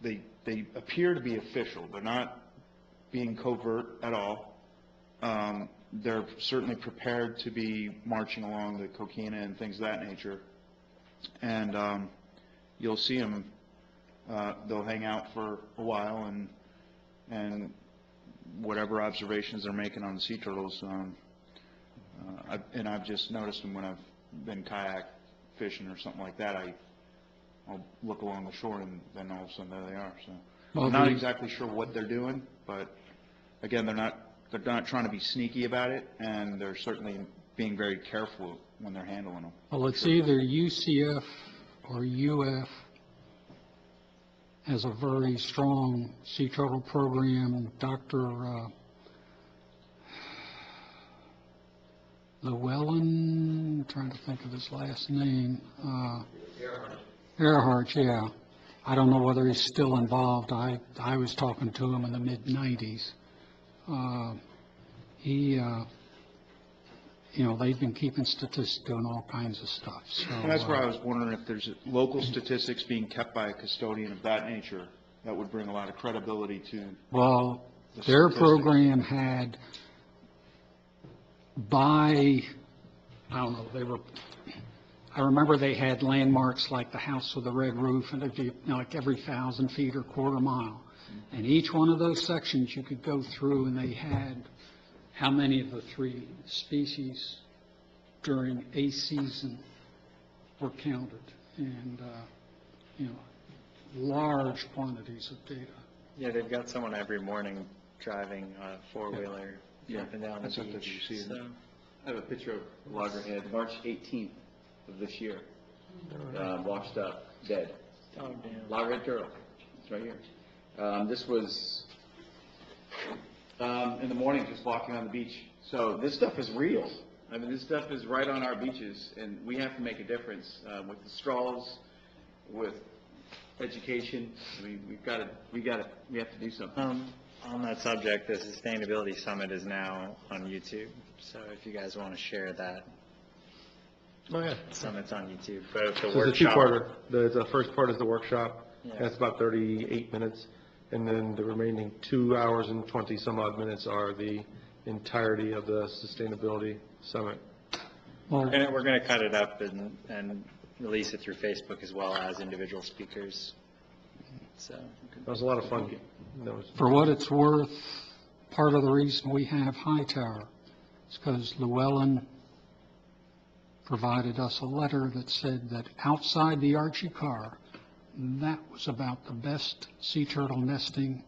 they appear to be official. They're not being covert at all. They're certainly prepared to be marching along the coquina and things of that nature. And you'll see them, they'll hang out for a while, and whatever observations they're making on the sea turtles, I've just noticed them when I've been kayak fishing or something like that. I'll look along the shore, and then all of a sudden there they are. So Well, I'm not the- exactly sure what they're doing, but again, they're not trying to be sneaky about it, and they're certainly being very careful when they're handling them. well, it's either UCF or UF has a very strong sea turtle program. Dr. Llewellyn, I'm trying to think of his last name. Earhart, yeah. I don't know whether he's still involved. I was talking to him in the mid-'90s. They've been keeping statistics, doing all kinds of stuff, so. And that's where I was wondering if there's local statistics being kept by a custodian of that nature that would bring a lot of credibility to. Well, the their statistics. program had I remember they had landmarks like the house with the red roof, and it'd be like every 1,000 feet or quarter mile. And each one of those sections you could go through, and they had how many of the three species during a season were counted, and, large quantities of data. Yeah, they've got someone every morning driving a four-wheeler up and down the That's what beach. you see. So, I have a picture of Loggerhead, March 18th of this year, washed up, dead. oh, damn. Loggerhead turtle, it's right here. This was in the morning, just walking on the beach. So this stuff is real. I mean, this stuff is right on our beaches, and we have to make a difference with the straws, with education. I mean, we have to do something. On that subject, the Sustainability Summit is now on YouTube, so if you guys want to share that. Oh, yeah. Summit's on YouTube, both the So workshop. it's a two-parter. The first part is the workshop. Yeah. That's about 38 minutes. and then the remaining 2 hours and 20 some odd minutes are the entirety of the Sustainability Summit. And we're going to cut it up and release it through Facebook as well as individual speakers. So That was a lot of fun. For what it's worth, part of the reason we have Hightower is because Llewellyn provided us a letter that said that outside the Archie car, that was about the best sea turtle nesting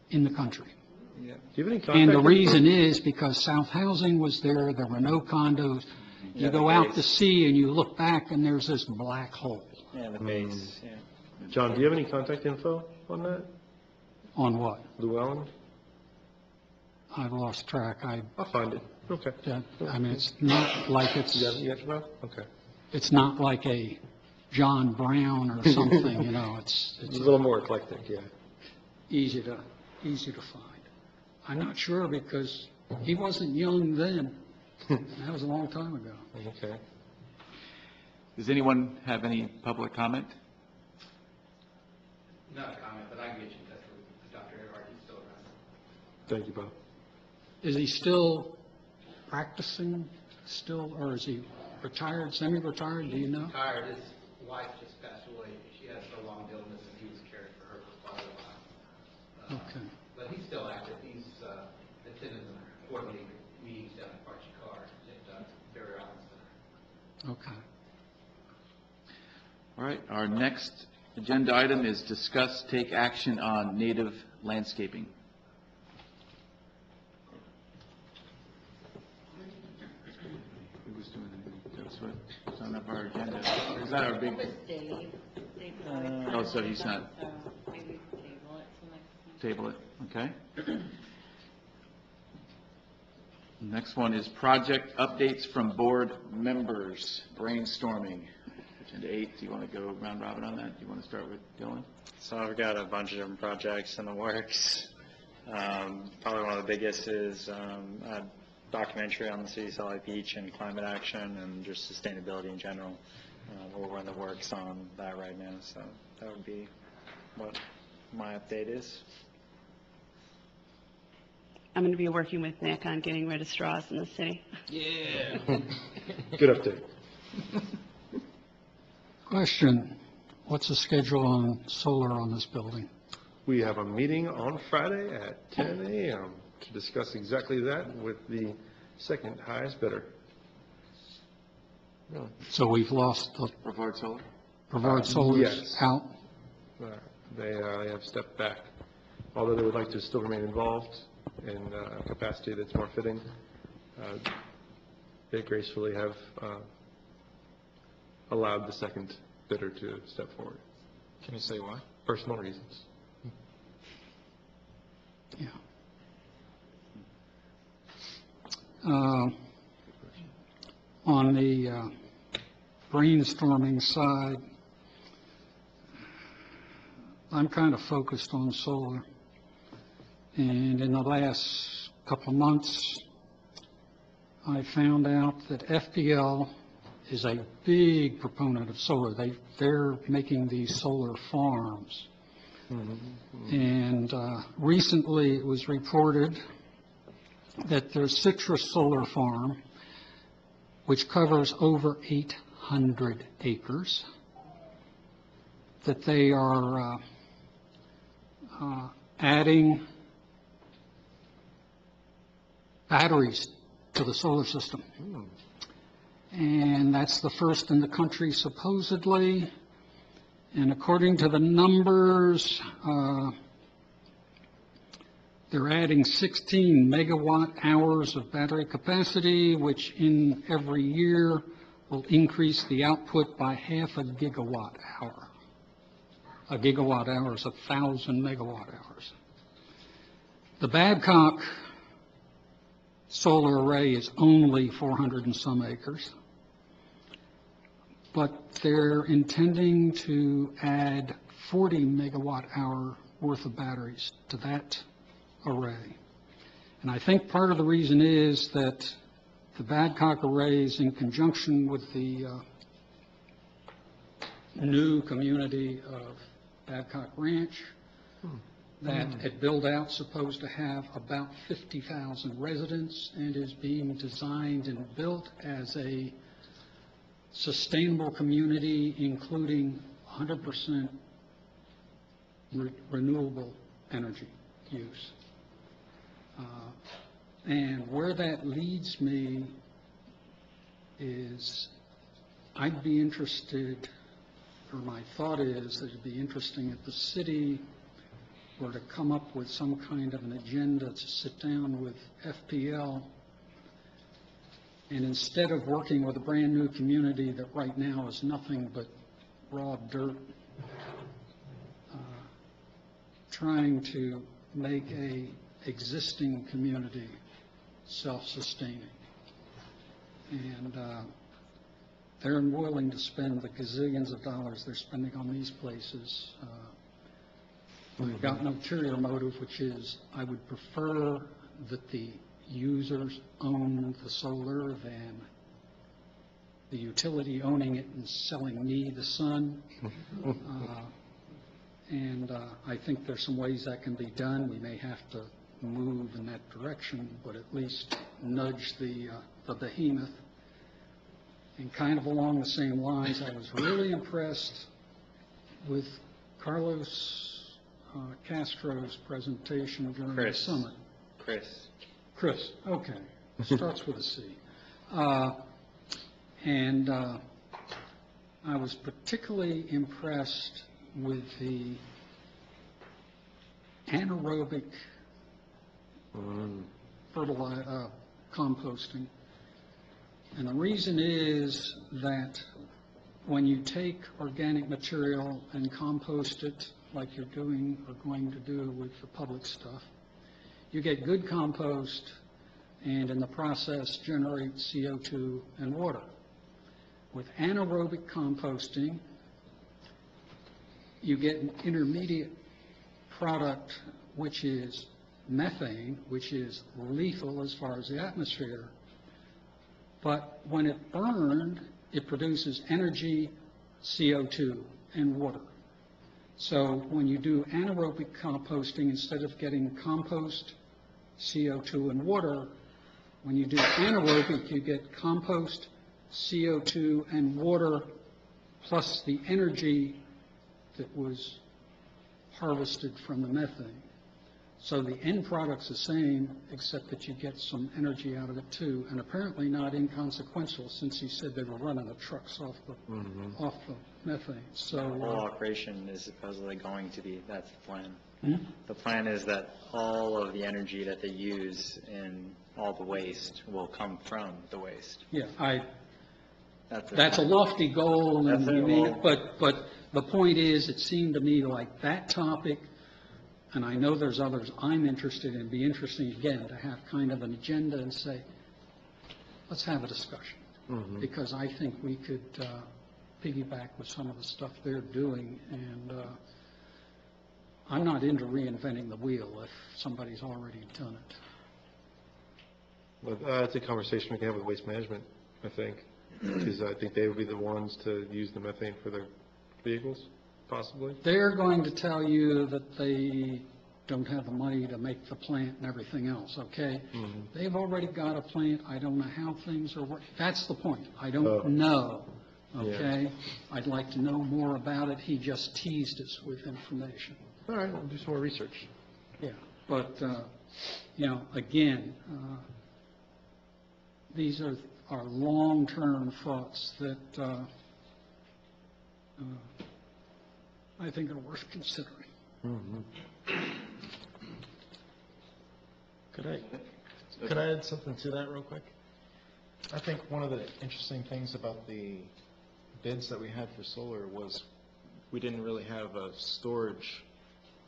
in the country. Do you have any contact? And the reason is because South Housing was there, there were no condos. You go out to sea and you look back and there's this black hole. Yeah, the base, yeah. John, do you have any contact info on that? On what? Llewellyn? I've lost track. I'll find it. Okay. I mean, it's not like it's. Okay. It's not like a John Brown or something, you know, it's a little more eclectic, yeah. Easy to find. I'm not sure because he wasn't young then. That was a long time ago. Okay. Does anyone have any public comment? Not a comment, but I can get you in touch with Dr. Everard. He's still around. Thank you, Bob. Is he still practicing or is he retired, semi-retired, do you know? Retired. His wife just passed away. She had a prolonged illness, and he was caring for her for quite a while. Okay. But he's still active. He's attended the quarterly meetings down at Archie Carr at Barry Island Center. Okay. All right, our next agenda item is discuss, take action on native landscaping. Who was doing it? That's what's on our agenda. Is that our big? Oh, so he's not. Maybe table it till next time. Table it, okay. Next one is project updates from board members, brainstorming. Agenda 8, do you want to go round robin on that? Do you want to start with Dylan? So I've got a bunch of different projects in the works. Probably one of the biggest is a documentary on the city of Salt Lake Beach and climate action and just sustainability in general. We're in the works on that right now, so that would be what my update is. I'm going to be working with Nick on getting rid of straws in the city. Yeah. Good update. Question, what's the schedule on solar on this building? We have a meeting on Friday at 10 a.m. to discuss exactly that with the second highest bidder. Really? So we've lost the Brevard Solar? Brevard Solar's yes. out? They have stepped back, although they would like to still remain involved in a capacity that's more fitting. They gracefully have allowed the second bidder to step forward. Can you say why? Personal reasons. Yeah. On the brainstorming side, I'm kind of focused on solar. And in the last couple of months, I found out that FPL is a big proponent of solar. They're making these solar farms. And recently it was reported that their Citrus Solar Farm, which covers over 800 acres, that they are adding batteries to the solar system. And that's the first in the country supposedly. And according to the numbers, they're adding 16 megawatt hours of battery capacity, which in every year will increase the output by half a gigawatt hour. A gigawatt hour is 1,000 megawatt hours. The Babcock solar array is only 400 and some acres, but they're intending to add 40 megawatt hour worth of batteries to that array. And I think part of the reason is that the Babcock arrays, in conjunction with the new community of Babcock Ranch, that at build-out supposed to have about 50,000 residents and is being designed and built as a sustainable community, including 100% renewable energy use. And where that leads me is I'd be interested, or my thought is that it'd be interesting if the city were to come up with some kind of an agenda to sit down with FPL, and instead of working with a brand-new community that right now is nothing but raw dirt, trying to make a existing community self-sustaining. And they're willing to spend the gazillions of dollars they're spending on these places. We've got an ulterior motive, which is I would prefer that the users own the solar than the utility owning it and selling me the sun. And I think there's some ways that can be done. We may have to move in that direction, but at least nudge the behemoth. And kind of along the same lines, I was really impressed with Carlos Castro's presentation during the summit. Chris, okay. Starts with a C. And I was particularly impressed with the anaerobic composting. And the reason is that when you take organic material and compost it like you're doing or going to do with the public stuff, you get good compost and in the process generate CO2 and water. With anaerobic composting, you get an intermediate product, which is methane, which is lethal as far as the atmosphere. But when it burned, it produces energy, CO2, and water. So when you do anaerobic composting, instead of getting compost, CO2, and water, when you do anaerobic, you get compost, CO2, and water, plus the energy that was harvested from the methane. So the end product's the same, except that you get some energy out of it too, and apparently not inconsequential, since he said they were running the trucks off the methane. So The whole operation is supposedly going to be, that's the plan. Hmm? The plan is that all of the energy that they use in all the waste will come from the waste. Yeah, That's that's a lofty goal, and That's it, you mean well- it, but the point is, it seemed to me like that topic, and I know there's others I'm interested in, be interesting again to have kind of an agenda and say, let's have a discussion. Because I think we could piggyback with some of the stuff they're doing, and I'm not into reinventing the wheel if somebody's already done it. But that's a conversation we can have with Waste Management, I think, because I think they would be the ones to use the methane for their vehicles, possibly. They're going to tell you that they don't have the money to make the plant and everything else, okay? They've already got a plant. I don't know how things are working. That's the point. I don't know, okay? I'd like to know more about it. He just teased us with information. All right, we'll do some more research. Yeah, but, again, these are long-term thoughts that I think are worth considering. Could I add something to that real quick? I think one of the interesting things about the bids that we had for solar was we didn't really have a storage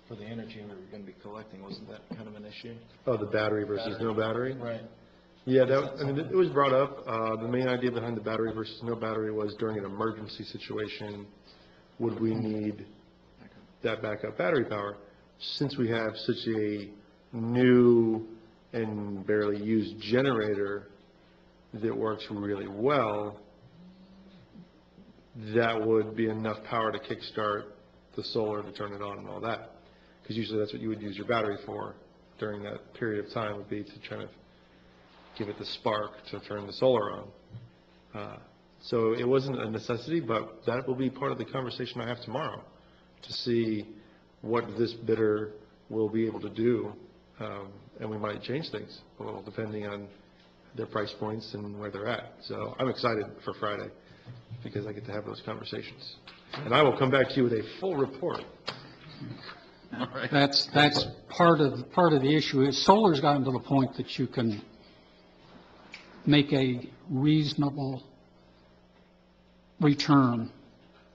for the energy we were going to be collecting. Wasn't that kind of an issue? Oh, the battery versus no battery? Right. Yeah, it was brought up. The main idea behind the battery versus no battery was during an emergency situation, would we need that backup battery power? Since we have such a new and barely used generator that works really well, that would be enough power to kickstart the solar to turn it on and all that. because usually that's what you would use your battery for during that period of time, would be to try to give it the spark to turn the solar on. So it wasn't a necessity, but that will be part of the conversation I have tomorrow, to see what this bidder will be able to do, and we might change things a little depending on their price points and where they're at. So I'm excited for Friday because I get to have those conversations. And I will come back to you with a full report. That's part of the issue is solar's gotten to the point that you can make a reasonable return.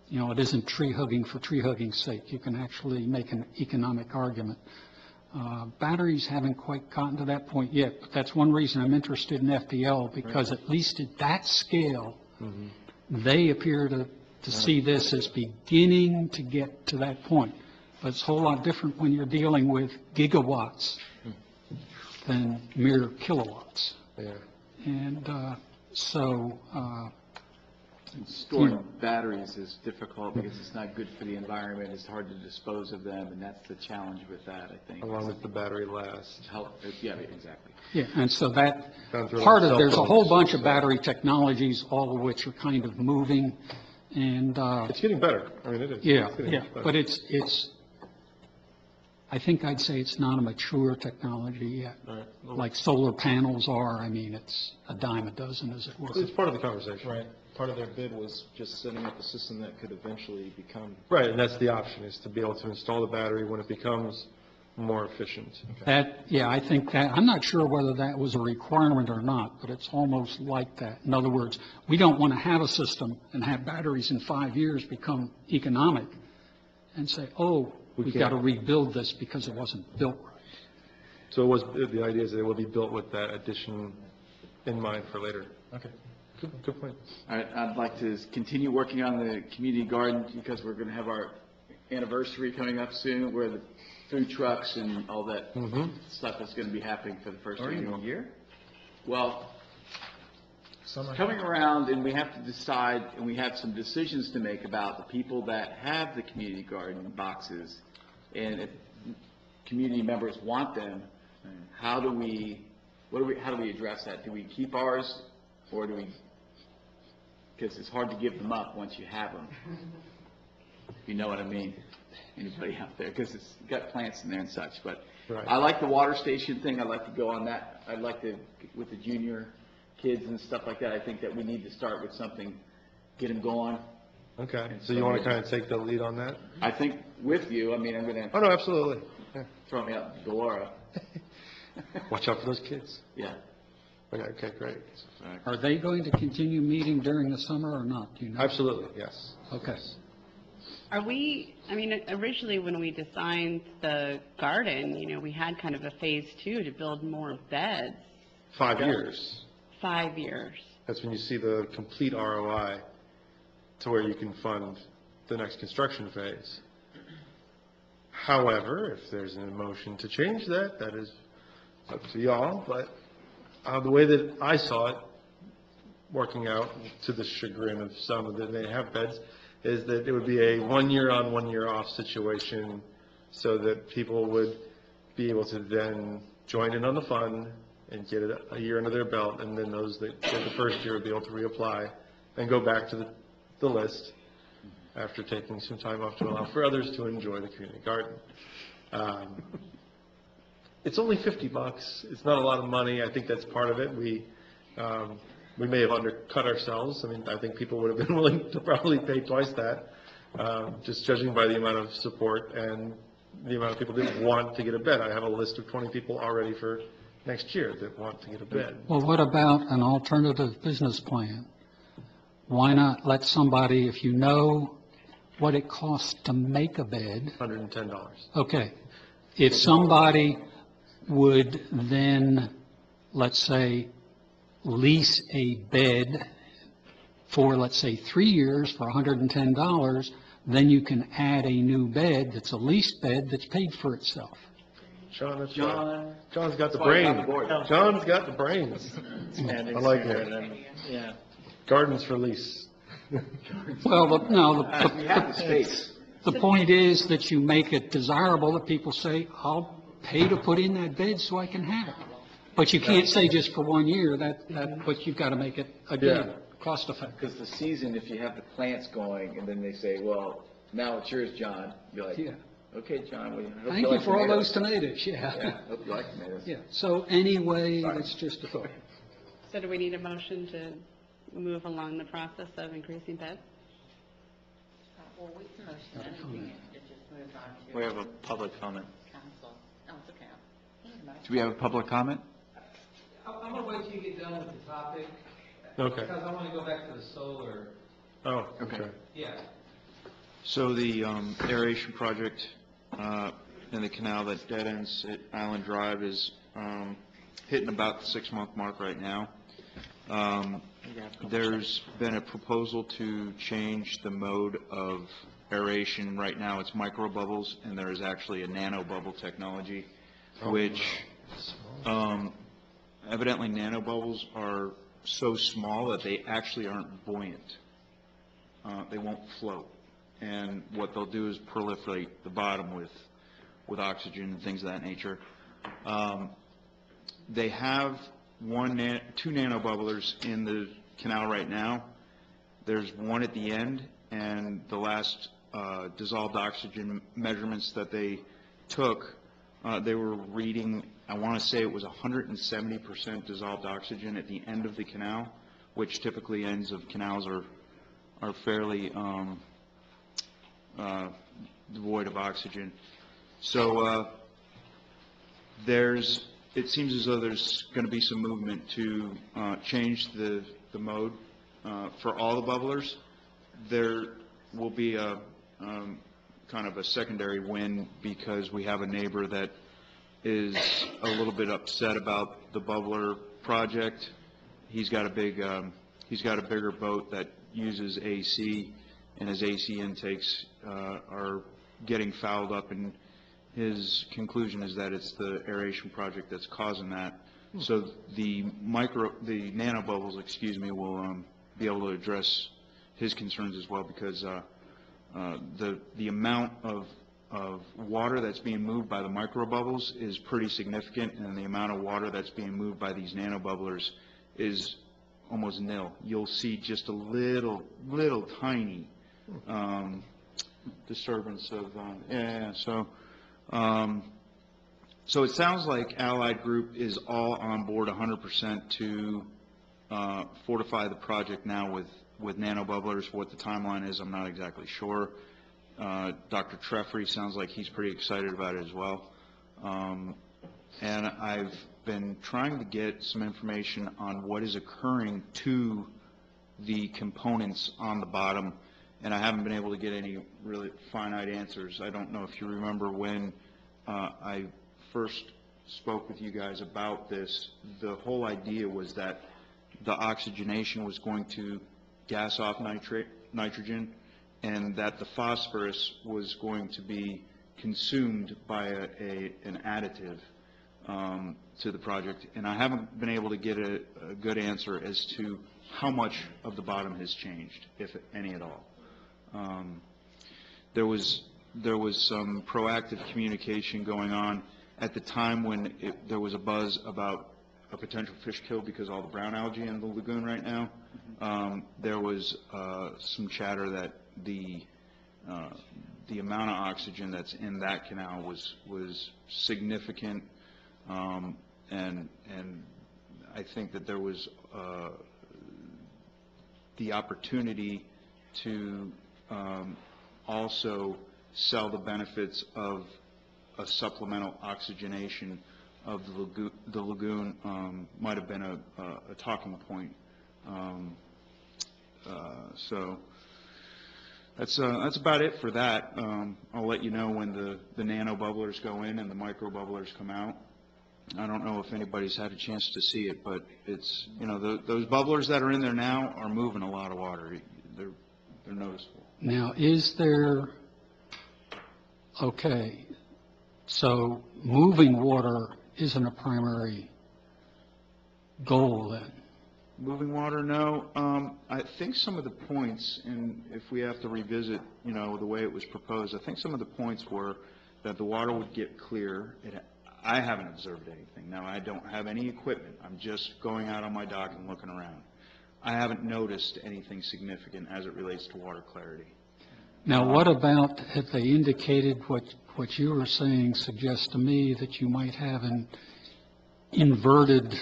You know, it isn't tree hugging for tree hugging's sake. You can actually make an economic argument. Batteries haven't quite gotten to that point yet, but that's one reason I'm interested in FPL, because at least at that scale, they appear to see this as beginning to get to that point. But it's a whole lot different when you're dealing with gigawatts than mere kilowatts. Yeah. And so Storing batteries is difficult because it's not good for the environment. It's hard to dispose of them, and that's the challenge with that, I think. Along with the battery last. Yeah, exactly. yeah, and so that part of, there's a whole bunch of battery technologies, all of which are kind of moving, and it's getting better. I mean, it is. Yeah, It's getting yeah, better. but it's, I think I'd say it's not a mature technology yet, Right. like solar panels are. I mean, it's a dime a dozen, as it were. It's part of the conversation. Right. Part of their bid was just setting up a system that could eventually become. Right, and that's the option, is to be able to install the battery when it becomes more efficient. That, yeah, I think that, I'm not sure whether that was a requirement or not, but it's almost like that. In other words, we don't want to have a system and have batteries in 5 years become economic and say, oh, we've got to rebuild this because it wasn't built right. So the idea is that it will be built with that addition in mind for later. Okay. Good point. All right, I'd like to continue working on the community garden because we're going to have our anniversary coming up soon, where the food trucks and all that stuff is going to be happening for the first annual year. Well, coming around, and we have to decide, and we have some decisions to make about the people that have the community garden boxes, and if community members want them, how do we address that? Do we keep ours, or do we? Because it's hard to give them up once you have them. If you know what I mean. Anybody out there? Because it's got plants in there and such. But Right. I like the water station thing. I'd like to go on that. I'd like to, with the junior kids and stuff like that, I think that we need to start with something, get them going. Okay, And so you want to kind of take the lead on that? I think with you, I mean, I'm going to. Oh, no, absolutely. Yeah. Throw me out the door. Watch out for those kids. Yeah. Okay, great. Are they going to continue meeting during the summer or not? Do you know? Absolutely, yes. Okay. Are we, I mean, originally when we designed the garden, you know, we had kind of a phase 2 to build more beds. 5 years. 5 years. That's when you see the complete ROI to where you can fund the next construction phase. However, if there's an motion to change that, that is up to y'all, but the way that I saw it working out, to the chagrin of some that may have beds, is that it would be a 1 year on, 1 year off situation, so that people would be able to then join in on the fund and get it a year under their belt, and then those that did the first year would be able to reapply and go back to the list after taking some time off to allow for others to enjoy the community garden. It's only $50. It's not a lot of money. I think that's part of it. We may have undercut ourselves. I mean, I think people would have been willing to probably pay twice that, just judging by the amount of support and the amount of people that want to get a bed. I have a list of 20 people already for next year that want to get a bed. Well, what about an alternative business plan? Why not let somebody, if you know what it costs to make a bed. $110. Okay. If somebody would then, let's say, lease a bed for, let's say, 3 years for $110, then you can add a new bed that's a leased bed that's paid for itself. Sean, that's John. right. John's got the That's why he's on brain. the board. John's got the brains. I like it. Yeah. Gardens for lease. Well, no, We have the space. The point is that you make it desirable that people say, I'll pay to put in that bed so I can have it. But you can't say just for 1 year, but you've got to make it, again, cost effective. Because the season, if you have the plants going, and then they say, well, now it's yours, John, you're like, Yeah. okay, John, well, I hope Thank you like for all tomatoes." those tomatoes, yeah. Yeah, hope you like tomatoes. Yeah, so anyway, that's just a thought. So do we need a motion to move along the process of increasing beds? Well, we can motion anything, it just moves on to. We have a public comment. Council. Oh, it's okay. Do we have a public comment? I'm going to wait till you get done with the topic. Okay. Because I want to go back to the solar. Oh, okay. Yeah. So the aeration project in the canal that dead ends at Island Drive is hitting about the 6-month mark right now. There's been a proposal to change the mode of aeration. Right now, it's micro bubbles, and there is actually a nano bubble technology, which evidently nano bubbles are so small that they actually aren't buoyant. They won't float. And what they'll do is proliferate the bottom with oxygen and things of that nature. They have 2 nano bubblers in the canal right now. There's one at the end, and the last dissolved oxygen measurements that they took, they were reading, I want to say it was 170% dissolved oxygen at the end of the canal, which typically ends of canals are fairly devoid of oxygen. So it seems as though there's going to be some movement to change the mode for all the bubblers. There will be a kind of a secondary win because we have a neighbor that is a little bit upset about the bubbler project. He's got a bigger boat that uses AC, and his AC intakes are getting fouled up, and his conclusion is that it's the aeration project that's causing that. So the nano bubbles, will be able to address his concerns as well, because the amount of water that's being moved by the micro bubbles is pretty significant, and the amount of water that's being moved by these nano bubblers is almost nil. You'll see just a little tiny disturbance of so it sounds like Allied Group is all on board 100% to fortify the project now with nano bubblers. What the timeline is, I'm not exactly sure. Dr. Treffery sounds like he's pretty excited about it as well. And I've been trying to get some information on what is occurring to the components on the bottom, and I haven't been able to get any really finite answers. I don't know if you remember when I first spoke with you guys about this. The whole idea was that the oxygenation was going to gas off nitrogen, and that the phosphorus was going to be consumed by an additive to the project. And I haven't been able to get a good answer as to how much of the bottom has changed, if any at all. There was some proactive communication going on at the time when there was a buzz about a potential fish kill because of all the brown algae in the lagoon right now. There was some chatter that the amount of oxygen that's in that canal was significant, and I think that there was the opportunity to also sell the benefits of a supplemental oxygenation of the lagoon. Might have been a talking point. So that's about it for that. I'll let you know when the nano bubblers go in and the micro bubblers come out. I don't know if anybody's had a chance to see it, but it's, those bubblers that are in there now are moving a lot of water. They're noticeable. Now, is there, okay, so moving water isn't a primary goal then? Moving water, no. I think some of the points, and if we have to revisit, the way it was proposed, I think some of the points were that the water would get clear. I haven't observed anything. Now, I don't have any equipment. I'm just going out on my dock and looking around. I haven't noticed anything significant as it relates to water clarity. Now, what about, have they indicated what you were saying suggests to me that you might have an inverted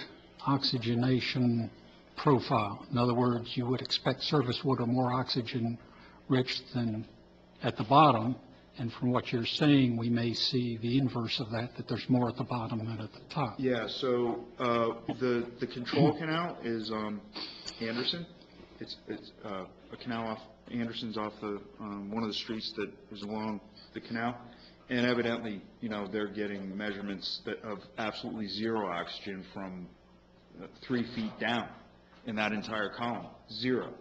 oxygenation profile? In other words, you would expect surface water more oxygen-rich than at the bottom, and from what you're saying, we may see the inverse of that there's more at the bottom than at the top. Yeah, so the control canal is Anderson. It's a canal off Anderson's off the one of the streets that is along the canal, and evidently, they're getting measurements of absolutely zero oxygen from 3 feet down in that entire column, zero.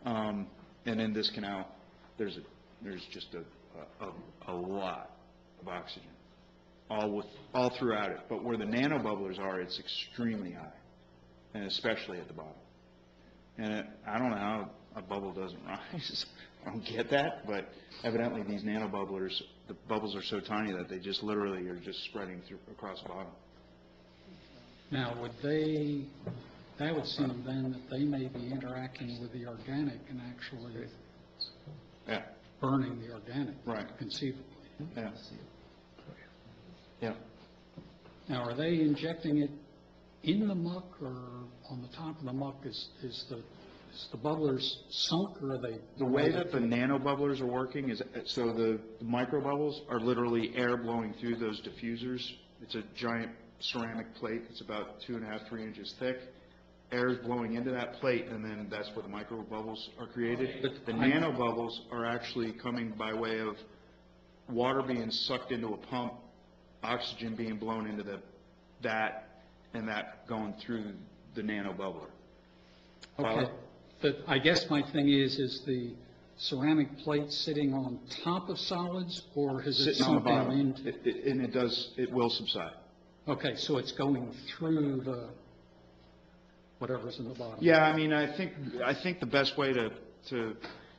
And in this canal, there's just a lot of oxygen, all throughout it. But where the nanobubblers are, it's extremely high, and especially at the bottom. And I don't know how a bubble doesn't rise. I don't get that, but evidently these nanobubblers, the bubbles are so tiny that they just literally are just spreading through across the bottom. Now, that would seem then that they may be interacting with the organic and actually burning the organic, right? Conceivably. Yeah. Yeah. Now, are they injecting it in the muck or on the top of the muck? Is the bubblers sunk, or are they? The way that the nanobubblers are working is, so the micro bubbles are literally air blowing through those diffusers. It's a giant ceramic plate. It's about 2.5, 3 inches thick. Air is blowing into that plate, and then that's where the micro bubbles are created. But the nano bubbles are actually coming by way of water being sucked into a pump, oxygen being blown into that, and that going through the nano bubbler. Okay. But I guess my thing is the ceramic plate sitting on top of solids, or has it sunk down into? It will subside. Okay, so it's going through the whatever's in the bottom. Yeah, I mean, I think the best way to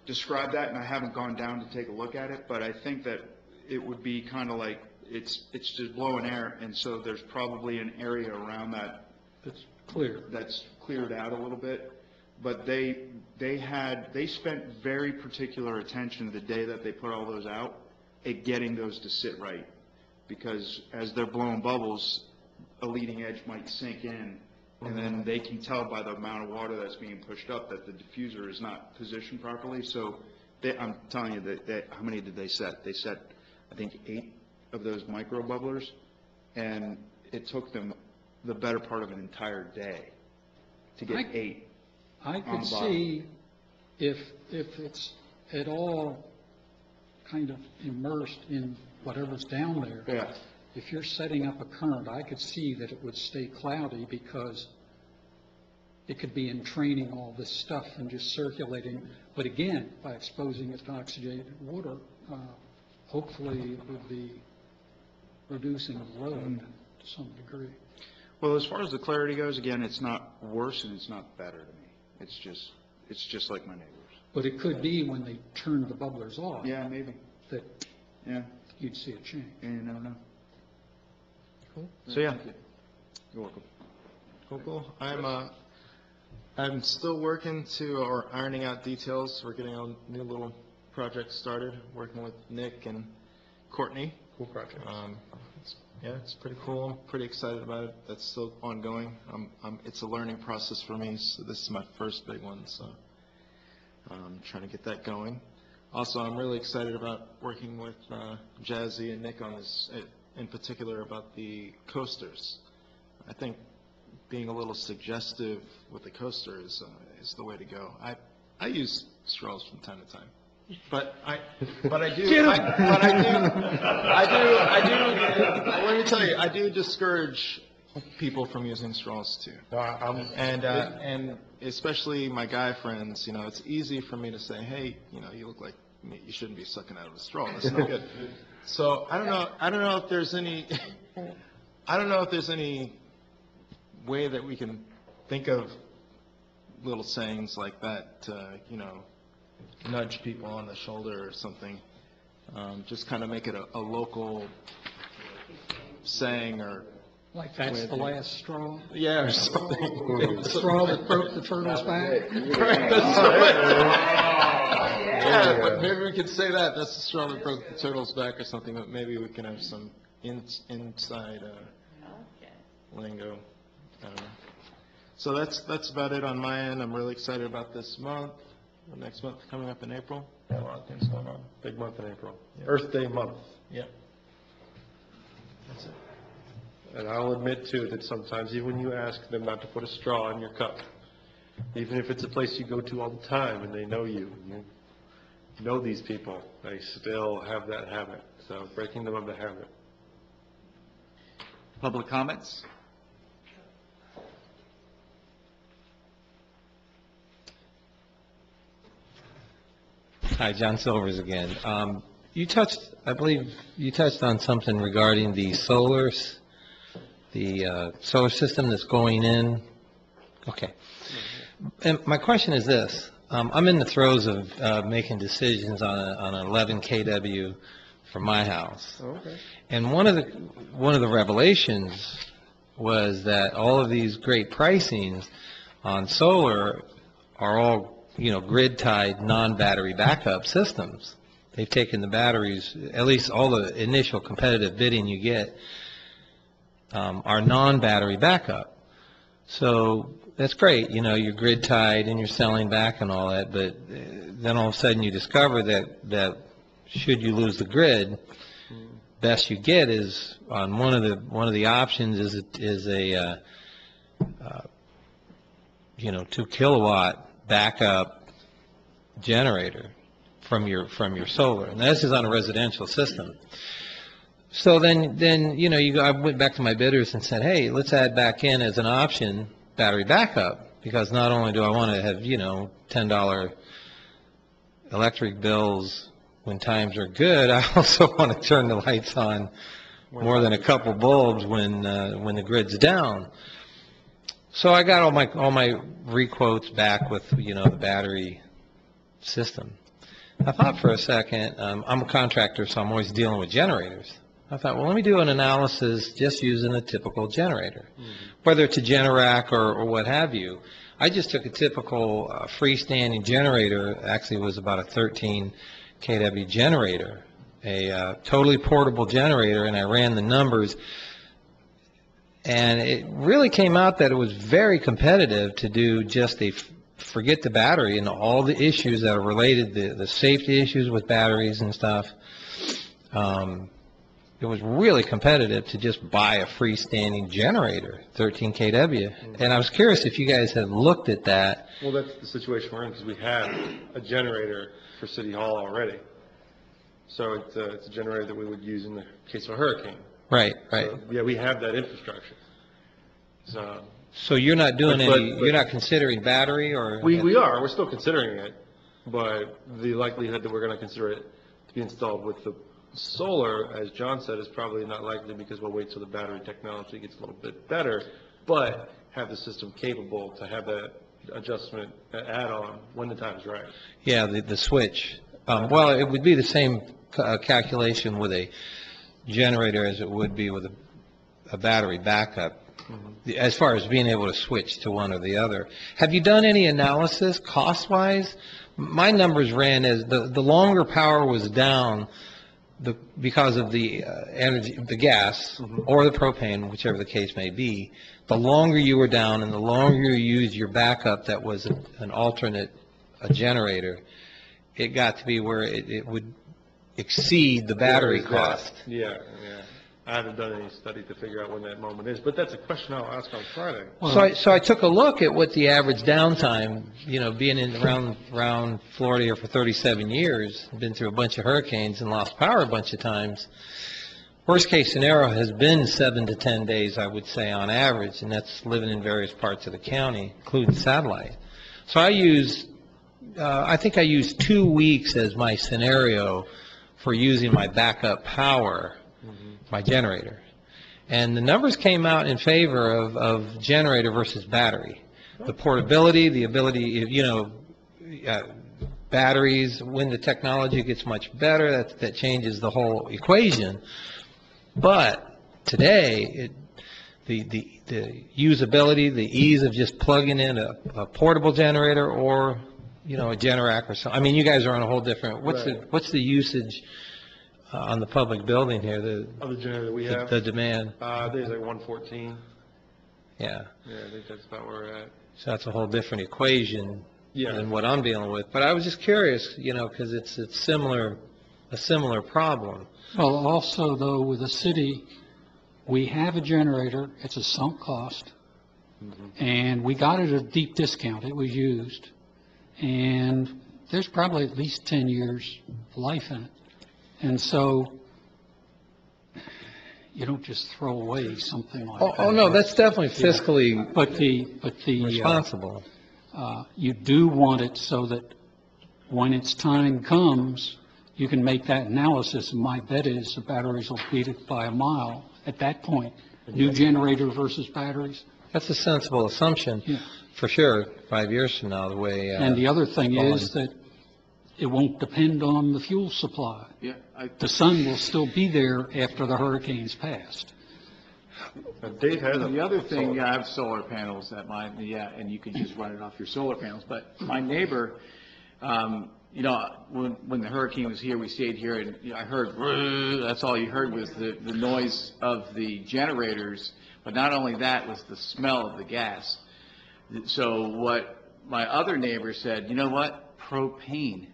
describe that, and I haven't gone down to take a look at it, but I think that it would be kind of like it's just blowing air, and so there's probably an area around that that's cleared out a little bit. But they spent very particular attention the day that they put all those out at getting those to sit right, because as they're blowing bubbles, a leading edge might sink in, and then they can tell by the amount of water that's being pushed up that the diffuser is not positioned properly. So I'm telling you that how many did they set? They set, I think, 8 of those micro bubblers, and it took them the better part of an entire day to get 8. I could see if it's at all kind of immersed in whatever's down there. Yeah. If you're setting up a current, I could see that it would stay cloudy because it could be entraining all this stuff and just circulating. But again, by exposing it to oxygenated water, hopefully it would be reducing the load to some degree. Well, as far as the clarity goes, again, it's not worse and it's not better to me. It's just like my neighbors. But it could be when they turn the bubblers off. Yeah, maybe. That yeah, you'd see a change. Yeah, you never know. Cool. So yeah, you're welcome. Cool. I'm still working or ironing out details. We're getting a new little project started, working with Nick and Courtney. Cool project. It's pretty cool. I'm pretty excited about it. That's still ongoing. It's a learning process for me, so this is my first big one, so I'm trying to get that going. Also, I'm really excited about working with Jazzy and Nick on this, in particular about the coasters. I think being a little suggestive with the coaster is the way to go. I use straws from time to time. But I do, let me tell you, I do discourage people from using straws too. And especially my guy friends, it's easy for me to say, hey, you look like me, you shouldn't be sucking out of a straw. That's no good. So I don't know if there's any way that we can think of little sayings like that to, nudge people on the shoulder or something. Just kind of make it a local saying or. Like that's the last straw? Yeah, or something. The straw that broke the turtle's back? Right, that's right. Yeah, but maybe we could say that. That's the straw that broke the turtle's back or something, but maybe we can have some inside lingo. I don't know. So that's about it on my end. I'm really excited about this month. The next month coming up in April. Got a lot of things going on. Big month in April. Yeah. Earth Day month. Yeah. That's it. And I'll admit, too, that sometimes even when you ask them not to put a straw in your cup, even if it's a place you go to all the time and they know you know these people, they still have that habit. So breaking them of the habit. Public comments? Hi, John Silvers again. I believe you touched on something regarding the solar system that's going in. Okay. And my question is this. I'm in the throes of making decisions on an 11 kW for my house. Okay. And one of the revelations was that all of these great pricings on solar are all, grid-tied, non-battery backup systems. They've taken the batteries, at least all the initial competitive bidding you get, are non-battery backup. So that's great, you're grid-tied and you're selling back and all that, but then all of a sudden you discover that should you lose the grid, best you get is on one of the options is a 2 kilowatt backup generator from your solar, and this is on a residential system. So then I went back to my bidders and said, hey, let's add back in as an option battery backup, because not only do I want to have $10 electric bills when times are good, I also want to turn the lights on more than a couple bulbs when the grid's down. So I got all my requotes back with the battery system. I thought for a second, I'm a contractor, so I'm always dealing with generators. I thought, well, let me do an analysis just using a typical generator, whether it's a Generac or what have you. I just took a typical freestanding generator. Actually, it was about a 13 kW generator, a totally portable generator, and I ran the numbers. And it really came out that it was very competitive to do just forget the battery and all the issues that are related, the safety issues with batteries and stuff. It was really competitive to just buy a freestanding generator, 13 kW. And I was curious if you guys had looked at that. Well, that's the situation we're in, because we have a generator for City Hall already. So it's a generator that we would use in the case of a hurricane. Right. So, yeah, we have that infrastructure. So you're not doing you're not considering battery, or? We are. We're still considering it, but the likelihood that we're going to consider it to be installed with the solar, as John said, is probably not likely, because we'll wait till the battery technology gets a little bit better, but have the system capable to have that adjustment add-on when the time is right. Yeah, the switch. Well, it would be the same calculation with a generator as it would be with a battery backup, as far as being able to switch to one or the other. Have you done any analysis cost-wise? My numbers ran as the longer power was down, because of the energy, the gas or the propane, whichever the case may be, the longer you were down and the longer you used your backup that was an alternate generator, it got to be where it would exceed the battery cost. Yeah. I haven't done any study to figure out when that moment is, but that's a question I'll ask on Friday. So I took a look at what the average downtime, being around Florida here for 37 years, been through a bunch of hurricanes and lost power a bunch of times. Worst case scenario has been 7 to 10 days, I would say, on average, and that's living in various parts of the county, including satellite. So I think I used 2 weeks as my scenario for using my backup power, my generator. And the numbers came out in favor of generator versus battery. the portability, the ability, batteries, when the technology gets much better, that changes the whole equation. But today, the usability, the ease of just plugging in a portable generator or, a Generac or something. I mean, you guys are on a whole different, what's the usage on the public building here? Of the generator that we have? The demand. I think it's like 114. Yeah. Yeah, I think that's about where we're at. So that's a whole different equation Yeah. than what I'm dealing with. But I was just curious, because it's a similar problem. Well, also, though, with the city, we have a generator, it's a sunk cost, and we got it at a deep discount, it was used, and there's probably at least 10 years life in it. And so, you don't just throw away something like that. Oh, no, that's definitely fiscally responsible. You do want it so that when its time comes, you can make that analysis, and my bet is the batteries will beat it by a mile at that point. New generator versus batteries. That's a sensible assumption, for sure, 5 years from now, the way... And the other thing is that it won't depend on the fuel supply. Yeah, The sun will still be there after the hurricane's passed. Dave has the other thing, I have solar panels at mine, and you can just run it off your solar panels. But my neighbor, when the hurricane was here, we stayed here, and I heard, that's all you heard was the noise of the generators. But not only that was the smell of the gas. So what my other neighbor said, you know what? Propane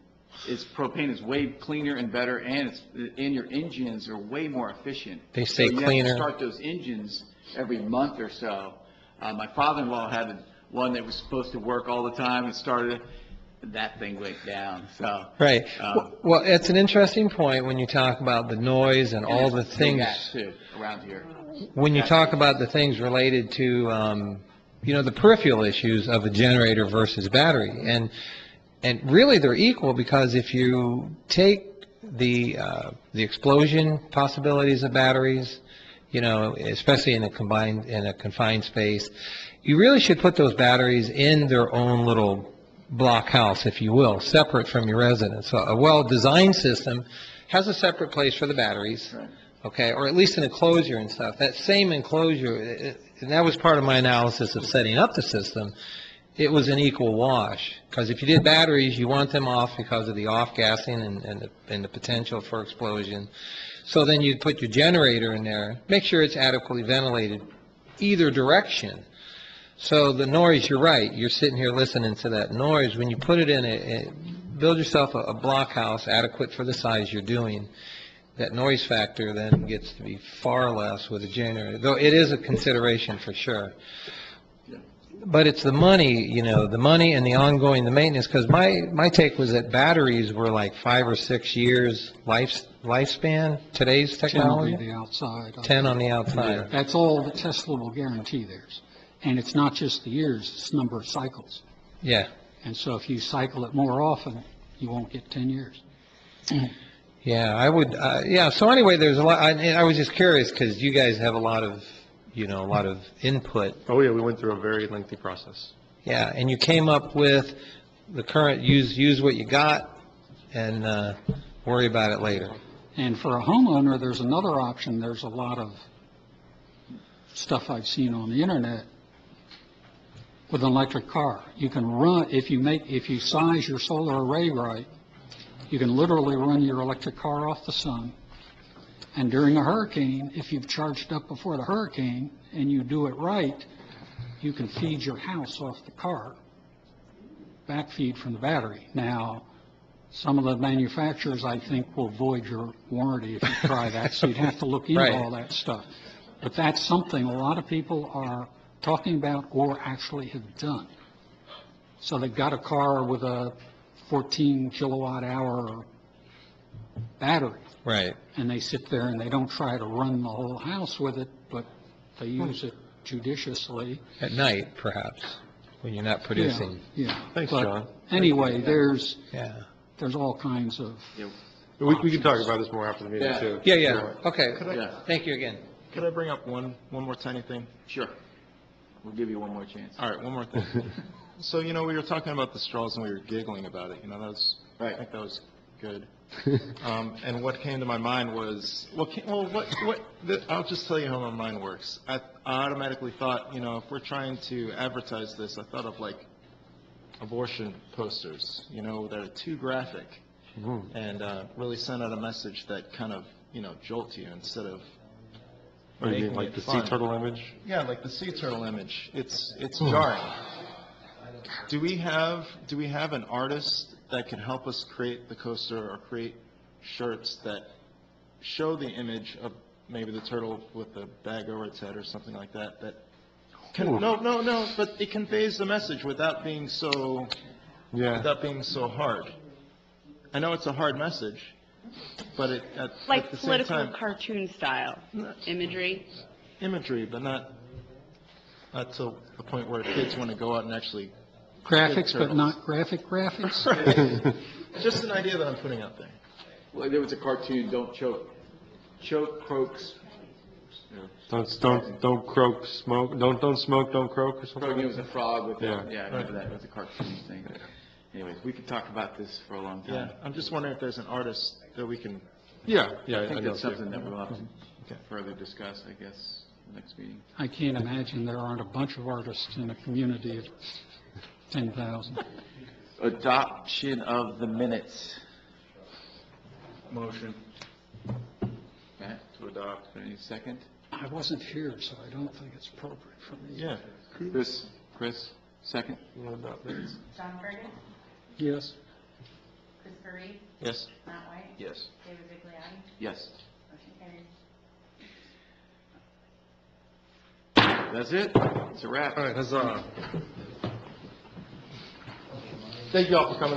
is way cleaner and better, and your engines are way more efficient. They stay so you cleaner. have to start those engines every month or so. My father-in-law had one that was supposed to work all the time, and started, that thing went down. So Right. Well, it's an interesting point when you talk about the noise and all the things. Gas too, around here. When you talk about the things related to, the peripheral issues of a generator versus battery, and really they're equal, because if you take the explosion possibilities of batteries, especially in a confined space, you really should put those batteries in their own little block house, if you will, separate from your residence. So a well-designed system has a separate place for the batteries. Right. Okay, or at least an enclosure and stuff. That same enclosure, and that was part of my analysis of setting up the system, it was an equal wash. Because if you did batteries, you want them off because of the off-gassing and the potential for explosion. So then you'd put your generator in there, make sure it's adequately ventilated either direction. So the noise, you're right, you're sitting here listening to that noise. When you put it in build yourself a block house adequate for the size you're doing, that noise factor then gets to be far less with a generator, though it is a consideration for sure. But it's the money, the money and the ongoing, the maintenance, because my take was that batteries were like 5 or 6 years lifespan, today's technology. 10 on the outside. 10 on the outside. That's all that Tesla will guarantee theirs. And it's not just the years, it's the number of cycles. Yeah. And so if you cycle it more often, you won't get 10 years. Yeah, I would, so anyway, there's a lot, I was just curious, because you guys have a lot of input. Oh, yeah, we went through a very lengthy process. Yeah, and you came up with the current, use what you got, and worry about it later. And for a homeowner, there's another option. There's a lot of stuff I've seen on the internet with an electric car. You can run, if you size your solar array right, you can literally run your electric car off the sun. And during a hurricane, if you've charged up before the hurricane and you do it right, you can feed your house off the car, backfeed from the battery. Now, some of the manufacturers, I think, will void your warranty if you try that, so you'd have to look into all that stuff. But that's something a lot of people are talking about or actually have done. So they've got a car with a 14 kilowatt hour battery. Right. And they sit there and they don't try to run the whole house with it, but they use it judiciously. At night, perhaps, when you're not producing. Yeah. Thanks, But John. anyway, there's Yeah. all kinds of. We can talk about this more after the meeting, Yeah. too. Yeah. Okay. Could I- Thank you again. Could I bring up one more tiny thing? Sure. We'll give you one more chance. All right, one more thing. So, we were talking about the straws and we were giggling about it, that was, I think that was good. And what came to my mind was, I'll just tell you how my mind works. I automatically thought, if we're trying to advertise this, I thought of like abortion posters, that are too graphic and really send out a message that kind of, jolt you instead of Or you mean making like it the fun. sea turtle image? Yeah, like the sea turtle image. It's jarring. Do we have an artist that can help us create the coaster or create shirts that show the image of maybe the turtle with the bag over its head or something like that? No, but it conveys the message without being so hard. I know it's a hard message, but at Like the same political time, cartoon style imagery. but not to the point where kids want to go out and actually Graphics, turtles. but not graphic graphics? Right. Just an idea that I'm putting out there. Well, there was a cartoon, Don't Choke. Choke, croaks. Don't croak, smoke, don't smoke, don't croak or something? Croaking, it was a frog with Yeah. I remember that. It was a cartoon thing. Anyways, we could talk about this for a long time. Yeah, I'm just wondering if there's an artist that we can. Yeah, I think know that's too. something that we'll have to further discuss, I guess, next meeting. I can't imagine there aren't a bunch of artists in a community of 10,000. Adoption of the minutes. Motion. Matt, to adopt. Any second? I wasn't here, so I don't think it's appropriate for me. Yeah. Chris, second. John Burgess, Yes. Christopher Reeve, Yes. Matt White, Yes. David Bigliotti, Yes. motion carries. That's it. It's a wrap. All right, huzzah. Thank you all for coming out.